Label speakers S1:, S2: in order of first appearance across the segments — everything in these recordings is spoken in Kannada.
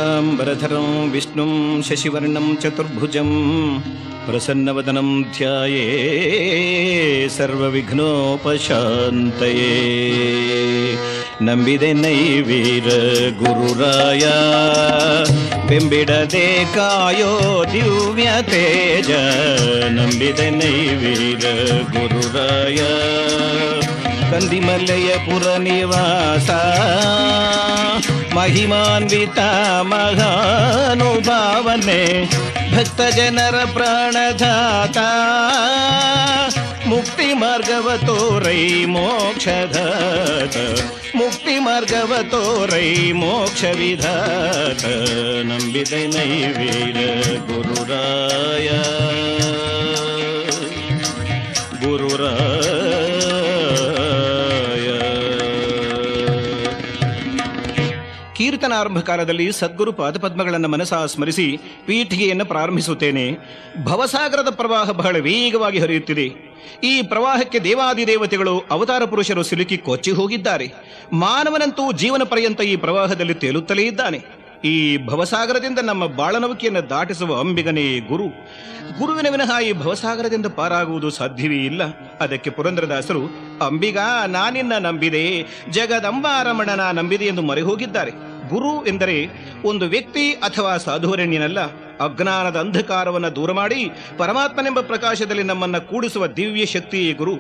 S1: शुक्लांबरधरं विष्णुं शशिवर्णं चतुर्भुजं प्रसन्नवदनं ध्याये सर्वविघ्नोपशान्तये। ನಂಬಿದೆ ನೈವೀರ ಗುರುರಾಯ ಬೆಂಬಿಡದೆ ಕಾಯೋ ದಿವ್ಯ ತೇಜ. ನಂಬಿದೆ ನೈವೀರ ಗುರುರಾಯ ಕಂದಿಮಲೆಯ ಪುರ ನಿವಾಸ ಮಹಿಮಾನ್ವಿತ ಮಹಾನುಭಾವನೆ ಭಕ್ತ ಜನರ ಪ್ರಾಣಧಾತ ಮುಕ್ತಿ ಮಾರ್ಗವ ತೋರೈ ಮೋಕ್ಷಧಾತ ಮುಕ್ತಿ ಮಾರ್ಗವ ತೋರೈ ಮೋಕ್ಷ ವಿಧಾತ. ನಂಬಿದೆ ನೈವೀರ ಗುರುರಾಯ ಗುರುರಾಯ. ಕೀರ್ತನಾರಂಭ ಕಾಲದಲ್ಲಿ ಸದ್ಗುರು ಪಾದಪದ್ಮಗಳನ್ನು ಮನಸಾ ಸ್ಮರಿಸಿ ಪೀಠಿಗೆಯನ್ನು ಪ್ರಾರಂಭಿಸುತ್ತೇನೆ. ಭವಸಾಗರದ ಪ್ರವಾಹ ಬಹಳ ವೇಗವಾಗಿ ಹರಿಯುತ್ತಿದೆ. ಈ ಪ್ರವಾಹಕ್ಕೆ ದೇವಾದಿದೇವತೆಗಳು ಅವತಾರ ಪುರುಷರು ಸಿಲುಕಿ ಕೊಚ್ಚಿ ಹೋಗಿದ್ದಾರೆ. ಮಾನವನಂತೂ ಜೀವನ ಪರ್ಯಂತ ಈ ಪ್ರವಾಹದಲ್ಲಿ ತೇಲುತ್ತಲೇ ಇದ್ದಾನೆ. ಈ ಭವಸಾಗರದಿಂದ ನಮ್ಮ ಬಾಳನೌಕೆಯನ್ನು ದಾಟಿಸುವ ಅಂಬಿಗನೇ ಗುರು. ಗುರುವಿನ ವಿನಃ ಈ ಭವಸಾಗರದಿಂದ ಪಾರಾಗುವುದು ಸಾಧ್ಯವೇ ಇಲ್ಲ. ಅದಕ್ಕೆ ಪುರಂದರದಾಸರು ಅಂಬಿಗ ನಾನಿನ್ನ ನಂಬಿದೆ, ಜಗದಂಬಾರಮಣನ ನಂಬಿದೆ ಎಂದು ಮರೆ ಹೋಗಿದ್ದಾರೆ. ಗುರು ಎಂದರೆ ಒಂದು ವ್ಯಕ್ತಿ ಅಥವಾ ಸಾಧುವರೆಣ್ಯನಲ್ಲ, ಅಜ್ಞಾನದ ಅಂಧಕಾರವನ್ನು ದೂರ ಮಾಡಿ ಪರಮಾತ್ಮನೆಂಬ ಪ್ರಕಾಶದಲ್ಲಿ ನಮ್ಮನ್ನು ಕೂಡಿಸುವ ದಿವ್ಯ ಶಕ್ತಿಯೇ ಗುರು.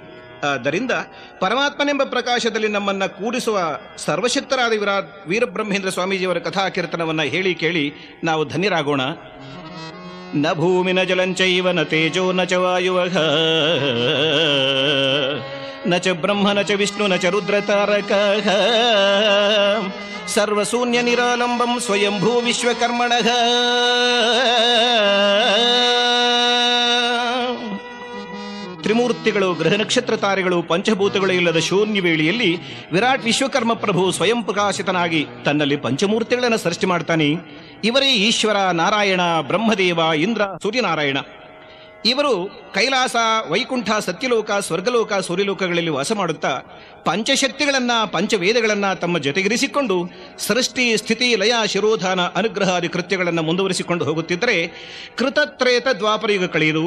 S1: ಆದ್ದರಿಂದ ಪರಮಾತ್ಮನೆಂಬ ಪ್ರಕಾಶದಲ್ಲಿ ನಮ್ಮನ್ನು ಕೂಡಿಸುವ ಸರ್ವಶಕ್ತರಾದ ವೀರಬ್ರಹ್ಮೇಂದ್ರ ಸ್ವಾಮೀಜಿಯವರ ಕಥಾಕೀರ್ತನವನ್ನು ಹೇಳಿ ಕೇಳಿ ನಾವು ಧನ್ಯರಾಗೋಣ. ನ ಭೂಮಿನ ಜಲಂಚೈವ ನ ತೇಜೋ ನ ಚ ವಾಯುವಃ ನ ಚ ಬ್ರಹ್ಮ ನ ಚ ವಿಷ್ಣು ನ ಚ ರುದ್ರತಾರಕಃ ಸರ್ವಶೂನ್ಯ ನಿರಾಲಂಬಂ ಸ್ವಯಂಭೂ ವಿಶ್ವಕರ್ಮಣಃ. ತ್ರಿಮೂರ್ತಿಗಳು, ಗ್ರಹ ನಕ್ಷತ್ರ ತಾರೆಗಳು, ಪಂಚಭೂತಗಳು ಇಲ್ಲದ ಶೂನ್ಯ ವೇಳೆಯಲ್ಲಿ ವಿರಾಟ್ ವಿಶ್ವಕರ್ಮ ಪ್ರಭು ಸ್ವಯಂ ಪ್ರಕಾಶಿತನಾಗಿ ತನ್ನಲ್ಲಿ ಪಂಚಮೂರ್ತಿಗಳನ್ನು ಸೃಷ್ಟಿ ಮಾಡ್ತಾನೆ. ಇವರೇ ಈಶ್ವರ, ನಾರಾಯಣ, ಬ್ರಹ್ಮದೇವ, ಇಂದ್ರ, ಸೂರ್ಯನಾರಾಯಣ. ಇವರು ಕೈಲಾಸ, ವೈಕುಂಠ, ಸತ್ಯಲೋಕ, ಸ್ವರ್ಗಲೋಕ, ಸೂರ್ಯಲೋಕಗಳಲ್ಲಿ ವಾಸ ಮಾಡುತ್ತಾ ಪಂಚಶಕ್ತಿಗಳನ್ನ, ಪಂಚವೇದಗಳನ್ನ ತಮ್ಮ ಜೊತೆಗಿರಿಸಿಕೊಂಡು ಸೃಷ್ಟಿ, ಸ್ಥಿತಿ, ಲಯ, ಶಿರೋಧಾನ, ಅನುಗ್ರಹಾದಿ ಕೃತ್ಯಗಳನ್ನು ಮುಂದುವರಿಸಿಕೊಂಡು ಹೋಗುತ್ತಿದ್ದರೆ ಕೃತತ್ರೇತ ದ್ವಾಪರಯುಗ ಕಳೆಯುವುದು.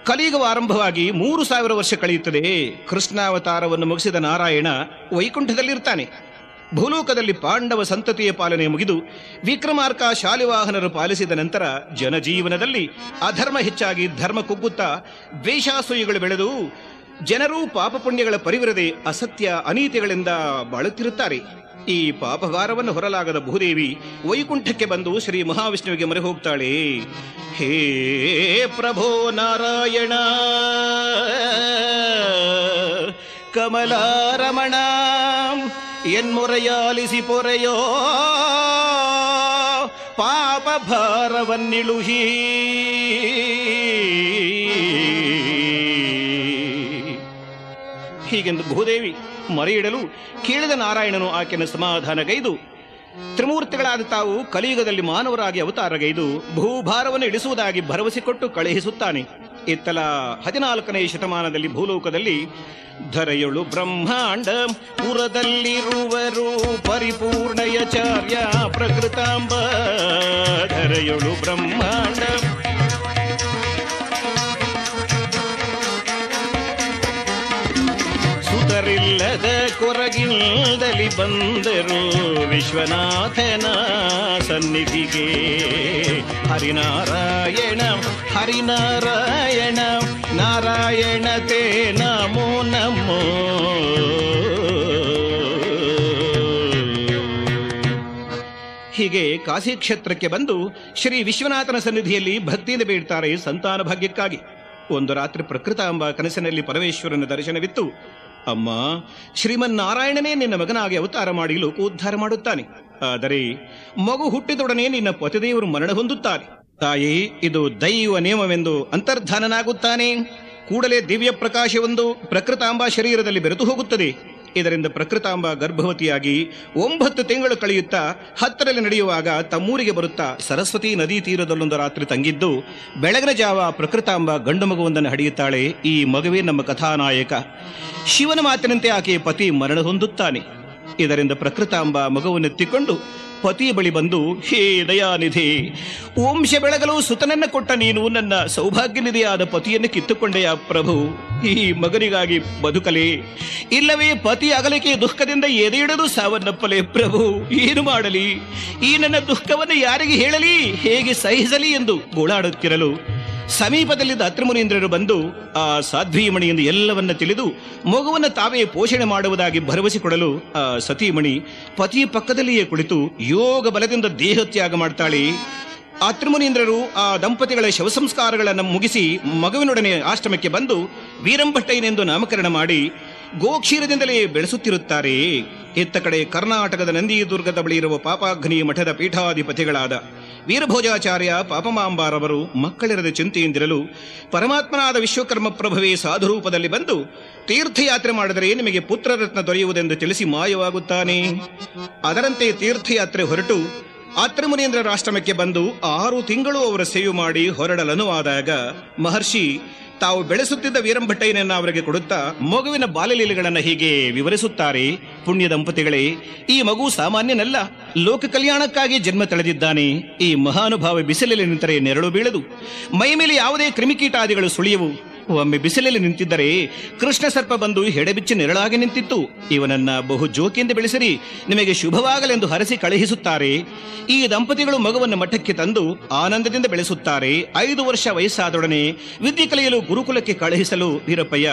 S1: ಕಲಿಯುಗವು ಆರಂಭವಾಗಿ 3000 ವರ್ಷ ಕಳೆಯುತ್ತದೆ. ಕೃಷ್ಣಾವತಾರವನ್ನು ಮುಗಿಸಿದ ನಾರಾಯಣ ವೈಕುಂಠದಲ್ಲಿರ್ತಾನೆ. ಭೂಲೋಕದಲ್ಲಿ ಪಾಂಡವ ಸಂತತಿಯ ಪಾಲನೆ ಮುಗಿದು ವಿಕ್ರಮಾರ್ಕ, ಶಾಲಿವಾಹನರು ಪಾಲಿಸಿದ ನಂತರ ಜನಜೀವನದಲ್ಲಿ ಅಧರ್ಮ ಹೆಚ್ಚಾಗಿ ಧರ್ಮ ಕುಗ್ಗುತ್ತಾ ದ್ವೇಷಾಸೂಯೆಗಳು ಬೆಳೆದು ಜನರು ಪಾಪ ಪುಣ್ಯಗಳ ಪರಿವಿರದೆ ಅಸತ್ಯ ಅನೀತಿಗಳಿಂದ ಬಾಳುತ್ತಿರುತ್ತಾರೆ. ಈ ಪಾಪಭಾರವನ್ನು ಹೊರಲಾಗದ ಭೂದೇವಿ ವೈಕುಂಠಕ್ಕೆ ಬಂದು ಶ್ರೀ ಮಹಾವಿಷ್ಣುವಿಗೆ ಮೊರೆ ಹೋಗ್ತಾಳೆ. ಹೇ ಪ್ರಭೋ ನಾರಾಯಣ ಕಮಲಾರಮಣ ಎನ್ಮೊರೆಯಾಲಿಸಿ ಪೊರೆಯೋ ಪಾಪ ಭಾರವನ್ನಿಳುಹಿ. ಹೀಗೆಂದು ಭೂದೇವಿ ಮೊರೆಯಿಡಲು ಕೇಳಿದ ನಾರಾಯಣನು ಆಕೆಯನ್ನು ಸಮಾಧಾನಗೈದು ತ್ರಿಮೂರ್ತಿಗಳಾದ ತಾವು ಕಲಿಯುಗದಲ್ಲಿ ಮಾನವರಾಗಿ ಅವತಾರಗೈದು ಭೂಭಾರವನ್ನು ಇಳಿಸುವುದಾಗಿ ಭರವಸೆ ಕೊಟ್ಟು ಕಳುಹಿಸುತ್ತಾನೆ. ಇತ್ತಲ 14ನೇ ಶತಮಾನದಲ್ಲಿ ಭೂಲೋಕದಲ್ಲಿ ಧರೆಯೊಳು ಬ್ರಹ್ಮಾಂಡ ಪುರದಲ್ಲಿರುವರು ಪರಿಪೂರ್ಣಯಾಚಾರ್ಯ ಪ್ರಕೃತಾಂಬ. ಧರೆಯೊಳು ಬ್ರಹ್ಮಾಂಡ ಸುತರಿಲ್ಲದ ಕೊರಗಿಲ್ಲದಲ್ಲಿ ಬಂದರು ವಿಶ್ವನಾಥನ ಸನ್ನಿಧಿಗೆ. ಹರಿನಾರಾಯಣ ಹರಿನಾರಾಯಣ ನಾರಾಯಣ ತೇ ನಮೋ ನಮೋ. ಹೀಗೆ ಕಾಶಿ ಕ್ಷೇತ್ರಕ್ಕೆ ಬಂದು ಶ್ರೀ ವಿಶ್ವನಾಥನ ಸನ್ನಿಧಿಯಲ್ಲಿ ಭಕ್ತಿಯಿಂದ ಬೇಡ್ತಾರೆ ಸಂತಾನ ಭಾಗ್ಯಕ್ಕಾಗಿ. ಒಂದು ರಾತ್ರಿ ಪ್ರಕೃತಾಂಬ ಕನಸಿನಲ್ಲಿ ಪರಮೇಶ್ವರನ ದರ್ಶನವಿತ್ತು. ಅಮ್ಮ, ಶ್ರೀಮನ್ನಾರಾಯಣನೇ ನಿನ್ನ ಮಗನಾಗಿ ಅವತಾರ ಮಾಡಿ ಲೋಕೋದ್ಧಾರ ಮಾಡುತ್ತಾನೆ. ಆದರೆ ಮಗು ಹುಟ್ಟಿದೊಡನೆ ನಿನ್ನ ಪತಿದೇವರು ಮರಣ ಹೊಂದುತ್ತಾರೆ. ತಾಯಿ, ಇದು ದೈವ ನಿಯಮವೆಂದು ಅಂತರ್ಧಾನನಾಗುತ್ತಾನೆ. ಕೂಡಲೇ ದಿವ್ಯ ಪ್ರಕಾಶವೊಂದು ಪ್ರಕೃತಾಂಬ ಶರೀರದಲ್ಲಿ ಬೆರೆತು ಹೋಗುತ್ತದೆ. ಇದರಿಂದ ಪ್ರಕೃತಾಂಬ ಗರ್ಭವತಿಯಾಗಿ 9 ತಿಂಗಳು ಕಳೆಯುತ್ತಾ ಹತ್ತರಲ್ಲಿ ನಡೆಯುವಾಗ ತಮ್ಮೂರಿಗೆ ಬರುತ್ತಾ ಸರಸ್ವತಿ ನದಿ ತೀರದಲ್ಲೊಂದು ರಾತ್ರಿ ತಂಗಿದ್ದು ಬೆಳಗಿನ ಜಾವ ಪ್ರಕೃತಾಂಬ ಗಂಡು ಮಗುವೊಂದನ್ನು ಹಡೆಯುತ್ತಾಳೆ. ಈ ಮಗುವೇ ನಮ್ಮ ಕಥಾನಾಯಕ. ಶಿವನ ಮಾತಿನಂತೆ ಆಕೆಯ ಪತಿ ಮರಣ ಹೊಂದುತ್ತಾನೆ. ಇದರಿಂದ ಪ್ರಕೃತಾಂಬ ಮಗುವನ್ನೆತ್ತಿಕೊಂಡು ಪತಿಯ ಬಳಿ ಬಂದು, ಹೇ ದಯಾನಿಧಿ, ವಂಶ ಬೆಳಗಲು ಸುತನನ್ನ ಕೊಟ್ಟ ನೀನು ನನ್ನ ಸೌಭಾಗ್ಯ ನಿಧಿಯಾದ ಪತಿಯನ್ನು ಕಿತ್ತುಕೊಂಡೆಯ ಪ್ರಭು. ಈ ಮಗನಿಗಾಗಿ ಬದುಕಲೇ, ಇಲ್ಲವೇ ಪತಿ ಅಗಲಿಕೆ ದುಃಖದಿಂದ ಎದೆಯಿಡಲು ಸಾವನ್ನಪ್ಪಲೇ ಪ್ರಭು? ಏನು ಮಾಡಲಿ? ಈ ನನ್ನ ದುಃಖವನ್ನು ಯಾರಿಗೆ ಹೇಳಲಿ, ಹೇಗೆ ಸಹಿಸಲಿ ಎಂದು ಗೋಳಾಡುತ್ತಿರಲು ಸಮೀಪದಲ್ಲಿದ್ದ ಅತ್ರಿಮುನೀಂದ್ರರು ಬಂದು ಆ ಸಾಧ್ವೀಮಣಿಯಿಂದ ಎಲ್ಲವನ್ನ ತಿಳಿದು ಮಗುವನ್ನು ತಾವೇ ಪೋಷಣೆ ಮಾಡುವುದಾಗಿ ಭರವಸೆ ಕೊಡಲು ಆ ಸತೀಮಣಿ ಪತಿಯ ಪಕ್ಕದಲ್ಲಿಯೇ ಕುಳಿತು ಯೋಗ ಬಲದಿಂದ ದೇಹತ್ಯಾಗ ಮಾಡ್ತಾಳೆ. ಅತ್ರಿಮುನೀಂದ್ರರು ಆ ದಂಪತಿಗಳ ಶವ ಸಂಸ್ಕಾರಗಳನ್ನು ಮುಗಿಸಿ ಮಗುವಿನೊಡನೆ ಆಶ್ರಮಕ್ಕೆ ಬಂದು ವೀರಂಭಟ್ಟಯ್ಯನೆಂದು ನಾಮಕರಣ ಮಾಡಿ ಗೋಕ್ಷೀರದಿಂದಲೇ ಬೆಳೆಸುತ್ತಿರುತ್ತಾರೆ. ಇತ್ತ ಕಡೆ ಕರ್ನಾಟಕದ ನಂದಿದುರ್ಗದ ಬಳಿ ಇರುವ ಪಾಪಾಗ್ನಿ ಮಠದ ಪೀಠಾಧಿಪತಿಗಳಾದ ವೀರಭೋಜಾಚಾರ್ಯ ಪಾಪಮಾಂಬಾರವರು ಮಕ್ಕಳಿರದ ಚಿಂತೆಯಿಂದಿರಲು ಪರಮಾತ್ಮನಾದ ವಿಶ್ವಕರ್ಮ ಪ್ರಭುವೇ ಸಾಧುರೂಪದಲ್ಲಿ ಬಂದು ತೀರ್ಥಯಾತ್ರೆ ಮಾಡಿದರೆ ನಿಮಗೆ ಪುತ್ರರತ್ನ ದೊರೆಯುವುದೆಂದು ತಿಳಿಸಿ ಮಾಯವಾಗುತ್ತಾನೆ. ಅದರಂತೆ ತೀರ್ಥಯಾತ್ರೆ ಹೊರಟು ಅತ್ರಿಮುನೀಂದ್ರರ ಆಶ್ರಮಕ್ಕೆ ಬಂದು 6 ತಿಂಗಳು ಅವರ ಸೇವೆ ಮಾಡಿ ಹೊರಡಲನುವಾದಾಗ ಮಹರ್ಷಿ ತಾವು ಬೆಳೆಸುತ್ತಿದ್ದ ವೀರಂಭಟ್ಟಯ್ಯನನ್ನು ಅವರಿಗೆ ಕೊಡುತ್ತಾ ಮಗುವಿನ ಬಾಲ್ಯಲೀಲೆಗಳನ್ನು ಹೀಗೆ ವಿವರಿಸುತ್ತಾರೆ. ಪುಣ್ಯ ದಂಪತಿಗಳೇ, ಈ ಮಗು ಸಾಮಾನ್ಯನಲ್ಲ, ಲೋಕ ಕಲ್ಯಾಣಕ್ಕಾಗಿ ಜನ್ಮ ತಳೆದಿದ್ದಾನೆ. ಈ ಮಹಾನುಭಾವ ಬಿಸಿಲಲ್ಲಿ ನಿಂತರೆ ನೆರಳು ಬೀಳದು, ಮೈ ಮೇಲೆ ಯಾವುದೇ ಕ್ರಿಮಿಕೀಟಾದಿಗಳು ಸುಳಿಯವು. ಒಮ್ಮೆ ಬಿಸಿಲಲ್ಲಿ ನಿಂತಿದ್ದರೆ ಕೃಷ್ಣ ಸರ್ಪ ಬಂದು ಹೆಡೆಬಿಚ್ಚಿ ನೆರಳಾಗಿ ನಿಂತಿತ್ತು. ಇವನನ್ನ ಬಹು ಜೋಕಿಯಿಂದ ಬೆಳೆಸಿರಿ, ನಿಮಗೆ ಶುಭವಾಗಲೆಂದು ಹರಸಿ ಕಳುಹಿಸುತ್ತಾರೆ. ಈ ದಂಪತಿಗಳು ಮಗುವನ್ನು ಮಠಕ್ಕೆ ತಂದು ಆನಂದದಿಂದ ಬೆಳೆಸುತ್ತಾರೆ. 5 ವರ್ಷ ವಯಸ್ಸಾದೊಡನೆ ವಿದ್ಯೆ ಕಲಿಯಲು ಗುರುಕುಲಕ್ಕೆ ಕಳುಹಿಸಲು ವೀರಪ್ಪಯ್ಯ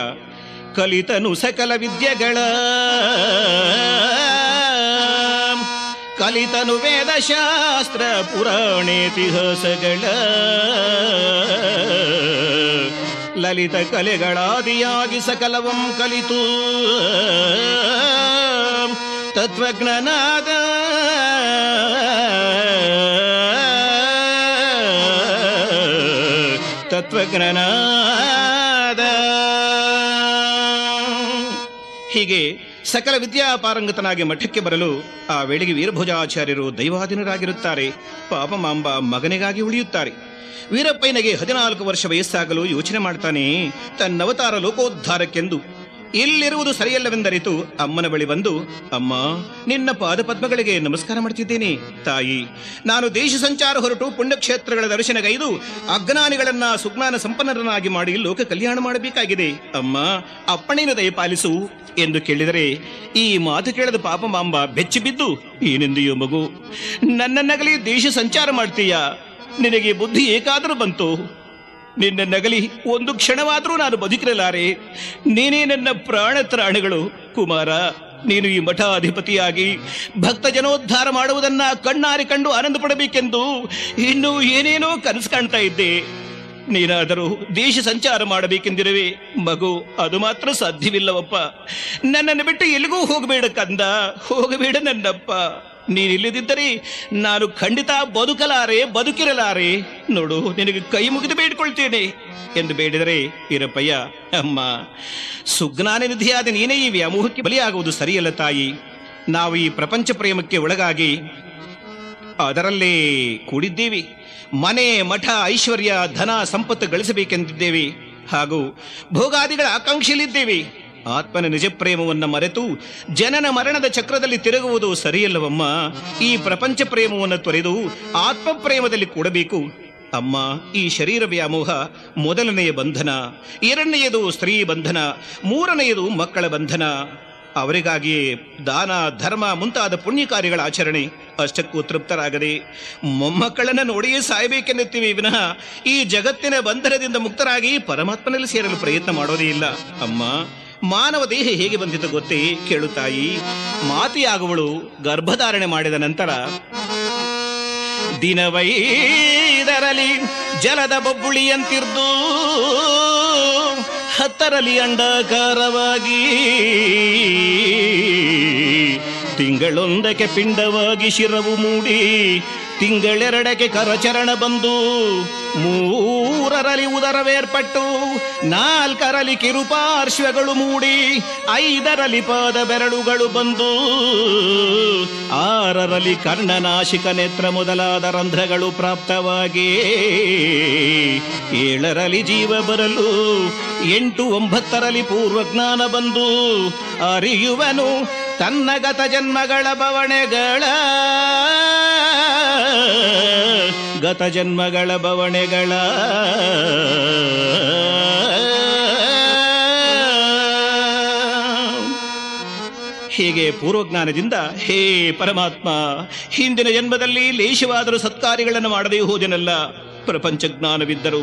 S1: ಕಲಿತನು ಸಕಲ ವಿದ್ಯೆಗಳ, ಕಲಿತನು ವೇದಶಾಸ್ತ್ರ ಪುರಾಣೇತಿಹಾಸಗಳ, ಲಲಿತ ಕಲೆಗಳಾದಿಯಾಗಿ ಸಕಲವಂ ಕಲಿತು ತತ್ವಜ್ಞಾನಾದ ಹೀಗೆ ಸಕಲ ವಿದ್ಯಾಪಾರಂಗತನಾಗಿ ಮಠಕ್ಕೆ ಬರಲು ಆ ವೇಳೆಗೆ ವೀರಭೋಜಾಚಾರ್ಯರು ದೈವಾಧೀನರಾಗಿರುತ್ತಾರೆ. ಪಾಪಮಾಂಬ ಮಗನಿಗಾಗಿ ಉಳಿಯುತ್ತಾರೆ. ವೀರಪ್ಪಯ್ಯನಿಗೆ 14 ವರ್ಷ ವಯಸ್ಸಾಗಲು ಯೋಚನೆ ಮಾಡ್ತಾನೆ. ತನ್ನವತಾರ ಲೋಕೋದ್ಧಾರಕ್ಕೆಂದು ಇಲ್ಲಿರುವುದು ಸರಿಯಲ್ಲವೆಂದರಿತು ಅಮ್ಮನ ಬಳಿ ಬಂದು, ಅಮ್ಮ, ನಿನ್ನ ಪಾದಪದ್ಮಗಳಿಗೆ ನಮಸ್ಕಾರ ಮಾಡ್ತಿದ್ದೇನೆ. ತಾಯಿ, ನಾನು ದೇಶ ಸಂಚಾರ ಹೊರಟು ಪುಣ್ಯಕ್ಷೇತ್ರಗಳ ದರ್ಶನಗೈದು ಅಜ್ಞಾನಿಗಳನ್ನ ಸುಜ್ಞಾನ ಸಂಪನ್ನರನ್ನಾಗಿ ಮಾಡಿ ಲೋಕ ಕಲ್ಯಾಣ ಮಾಡಬೇಕಾಗಿದೆ. ಅಮ್ಮ, ಅಪ್ಪಣೆಯನ್ನು ದಯಪಾಲಿಸು ಎಂದು ಕೇಳಿದರೆ ಈ ಮಾತು ಕೇಳದ ಪಾಪಮಾಂಬ ಬೆಚ್ಚಿ ಬಿದ್ದು, ಏನೆಂದೆಯೋ ಮಗು, ನನ್ನನ್ನಗಲಿ ದೇಶ ಸಂಚಾರ ಮಾಡ್ತೀಯಾ? ನಿನಗೆ ಬುದ್ಧಿ ಏಕಾದರೂ ಬಂತು? ನಿನ್ನ ನಗಲಿ ಒಂದು ಕ್ಷಣವಾದರೂ ನಾನು ಬದುಕಿರಲಾರೆ. ನೀನೇ ನನ್ನ ಪ್ರಾಣ ತ್ರಾಣಿಗಳು. ಕುಮಾರ, ನೀನು ಈ ಮಠಾಧಿಪತಿಯಾಗಿ ಭಕ್ತ ಜನೋದ್ಧಾರ ಮಾಡುವುದನ್ನ ಕಣ್ಣಾರಿ ಕಂಡು ಆನಂದ ಪಡಬೇಕೆಂದು ಇನ್ನೂ ಏನೇನೋ ಕನಸು ಕಾಣ್ತಾ ಇದ್ದೆ. ನೀನಾದರೂ ದೇಶ ಸಂಚಾರ ಮಾಡಬೇಕೆಂದಿರುವೆ. ಮಗು, ಅದು ಮಾತ್ರ ಸಾಧ್ಯವಿಲ್ಲವಪ್ಪ. ನನ್ನನ್ನು ಬಿಟ್ಟು ಎಲ್ಲಿಗೂ ಹೋಗಬೇಡ ಕಂದ, ಹೋಗಬೇಡ ನನ್ನಪ್ಪ. ನೀನಿಲ್ಲದಿದ್ದರೆ ನಾನು ಖಂಡಿತ ಬದುಕಿರಲಾರೆ. ನೋಡು, ನಿನಗೆ ಕೈ ಮುಗಿದು ಬೇಡಿಕೊಳ್ತೇನೆ ಎಂದು ಬೇಡಿದರೆ ವೀರಪ್ಪಯ್ಯ, ಅಮ್ಮ, ಸುಜ್ಞಾನ ನಿಧಿಯಾದ ನೀನೇ ಈ ವ್ಯಾಮೋಹಕ್ಕೆ ಬಲಿಯಾಗುವುದು ಸರಿಯಲ್ಲ ತಾಯಿ. ನಾವು ಈ ಪ್ರಪಂಚ ಪ್ರೇಮಕ್ಕೆ ಒಳಗಾಗಿ ಅದರಲ್ಲೇ ಕೂಡಿದ್ದೇವೆ. ಮನೆ, ಮಠ, ಐಶ್ವರ್ಯ, ಧನ, ಸಂಪತ್ತು ಗಳಿಸಬೇಕೆಂದಿದ್ದೇವೆ. ಹಾಗೂ ಭೋಗಾದಿಗಳ ಆಕಾಂಕ್ಷೆಯಲ್ಲಿದ್ದೇವೆ. ಆತ್ಮನ ನಿಜ ಪ್ರೇಮವನ್ನು ಮರೆತು ಜನನ ಮರಣದ ಚಕ್ರದಲ್ಲಿ ತಿರುಗುವುದು ಸರಿಯಲ್ಲವಮ್ಮ. ಈ ಪ್ರಪಂಚ ಪ್ರೇಮವನ್ನು ತೊರೆದು ಆತ್ಮ ಪ್ರೇಮದಲ್ಲಿ ಕೂಡಬೇಕು. ಅಮ್ಮ, ಈ ಶರೀರ ವ್ಯಾಮೋಹ ಮೊದಲನೆಯ ಬಂಧನ, 2ನೆಯದು ಸ್ತ್ರೀ ಬಂಧನ, 3ನೆಯದು ಮಕ್ಕಳ ಬಂಧನ. ಅವರಿಗಾಗಿಯೇ ದಾನ, ಧರ್ಮ ಮುಂತಾದ ಪುಣ್ಯ ಕಾರ್ಯಗಳ ಆಚರಣೆ. ಅಷ್ಟಕ್ಕೂ ತೃಪ್ತರಾಗದೆ ಮೊಮ್ಮಕ್ಕಳನ್ನು ನೋಡಿಯೇ ಸಾಯಬೇಕೆನ್ನುತ್ತೀವಿ ವಿನಃ ಈ ಜಗತ್ತಿನ ಬಂಧನದಿಂದ ಮುಕ್ತರಾಗಿ ಪರಮಾತ್ಮನಲ್ಲಿ ಸೇರಲು ಪ್ರಯತ್ನ ಮಾಡೋದೇ ಇಲ್ಲ. ಅಮ್ಮ, ಮಾನವ ದೇಹ ಹೇಗೆ ಬಂದಿತು ಗೊತ್ತೇ? ಕೇಳುತ್ತಾಯಿ. ಮಾತೆಯಾಗುವಳು ಗರ್ಭಧಾರಣೆ ಮಾಡಿದ ನಂತರ ದಿನವೈದರಲ್ಲಿ ಜಲದ ಬೊಬ್ಬುಳಿಯಂತಿರ್ದು 10ರಲ್ಲಿ ಅಂಡಾಕಾರವಾಗಿ ತಿಂಗಳೊಂದಕ್ಕೆ ಪಿಂಡವಾಗಿ ಶಿರವು ಮೂಡಿ ತಿಂಗಳೆರಡಕ್ಕೆ ಕರಚರಣ ಬಂದು 3ರಲ್ಲಿ ಉದರವೇರ್ಪಟ್ಟು 4ರಲ್ಲಿ ಕಿರುಪಾರ್ಶ್ವಗಳು ಮೂಡಿ 5ರಲ್ಲಿ ಪಾದ ಬೆರಳುಗಳು ಬಂದು 6ರಲ್ಲಿ ಕರ್ಣನಾಶಿಕ ನೇತ್ರ ಮೊದಲಾದ ರಂಧ್ರಗಳು ಪ್ರಾಪ್ತವಾಗಿ 7ರಲ್ಲಿ ಜೀವ ಬರಲು 8, 9ರಲ್ಲಿ ಪೂರ್ವಜ್ಞಾನ ಬಂದು ಅರಿಯುವನು ತನ್ನ ಗತ ಜನ್ಮಗಳ ಬವಣೆಗಳ ಹೀಗೆ ಪೂರ್ವಜ್ಞಾನದಿಂದ, ಹೇ ಪರಮಾತ್ಮ, ಹಿಂದಿನ ಜನ್ಮದಲ್ಲಿ ಲೇಷವಾದರೂ ಸತ್ಕಾರ್ಯಗಳನ್ನು ಮಾಡದೇ ಹೋದೆನಲ್ಲ. ಪ್ರಪಂಚ ಜ್ಞಾನವಿದ್ದರು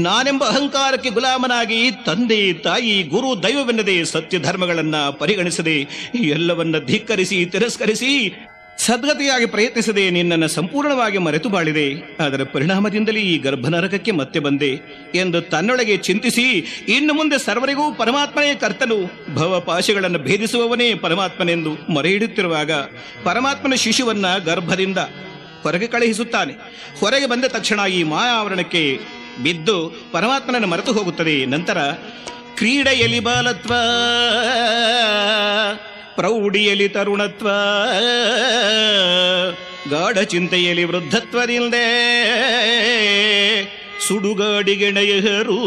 S1: ನಾನೆಂಬ ಅಹಂಕಾರಕ್ಕೆ ಗುಲಾಮನಾಗಿ ತಂದೆ ತಾಯಿ ಗುರು ದೈವವೆನ್ನದೆ ಸತ್ಯ ಧರ್ಮಗಳನ್ನ ಪರಿಗಣಿಸದೆ ಎಲ್ಲವನ್ನ ಧಿಕ್ಕರಿಸಿ ತಿರಸ್ಕರಿಸಿ ಸದ್ಗತಿಯಾಗಿ ಪ್ರಯತ್ನಿಸದೆ ನಿನ್ನನ್ನು ಸಂಪೂರ್ಣವಾಗಿ ಮರೆತು ಬಾಳಿದೆ. ಅದರ ಪರಿಣಾಮದಿಂದಲೇ ಈ ಗರ್ಭನರಕಕ್ಕೆ ಮತ್ತೆ ಬಂದೆ ಎಂದು ತನ್ನೊಳಗೆ ಚಿಂತಿಸಿ, ಇನ್ನು ಮುಂದೆ ಸರ್ವರಿಗೂ ಪರಮಾತ್ಮನೇ ಕರ್ತನು, ಭವಪಾಶಗಳನ್ನು ಭೇದಿಸುವವನೇ ಪರಮಾತ್ಮನೆಂದು ಮೊರೆಯಿಡುತ್ತಿರುವಾಗ ಪರಮಾತ್ಮನ ಶಿಶುವನ್ನ ಗರ್ಭದಿಂದ ಹೊರಗೆ ಕಳುಹಿಸುತ್ತಾನೆ. ಹೊರಗೆ ಬಂದ ತಕ್ಷಣ ಈ ಮಾಯಾವರಣಕ್ಕೆ ಬಿದ್ದು ಪರಮಾತ್ಮನನ್ನು ಮರೆತು ಹೋಗುತ್ತದೆ. ನಂತರ ಕ್ರೀಡೆಯಲ್ಲಿ ಬಾಲತ್ವ, ಪ್ರೌಢಿಯಲ್ಲಿ ತರುಣತ್ವ, ಗಾಢ ಚಿಂತೆಯಲ್ಲಿ ವೃದ್ಧತ್ವದಿಂದೇ ಸುಡುಗಾಡಿಗೆಣೆಯರು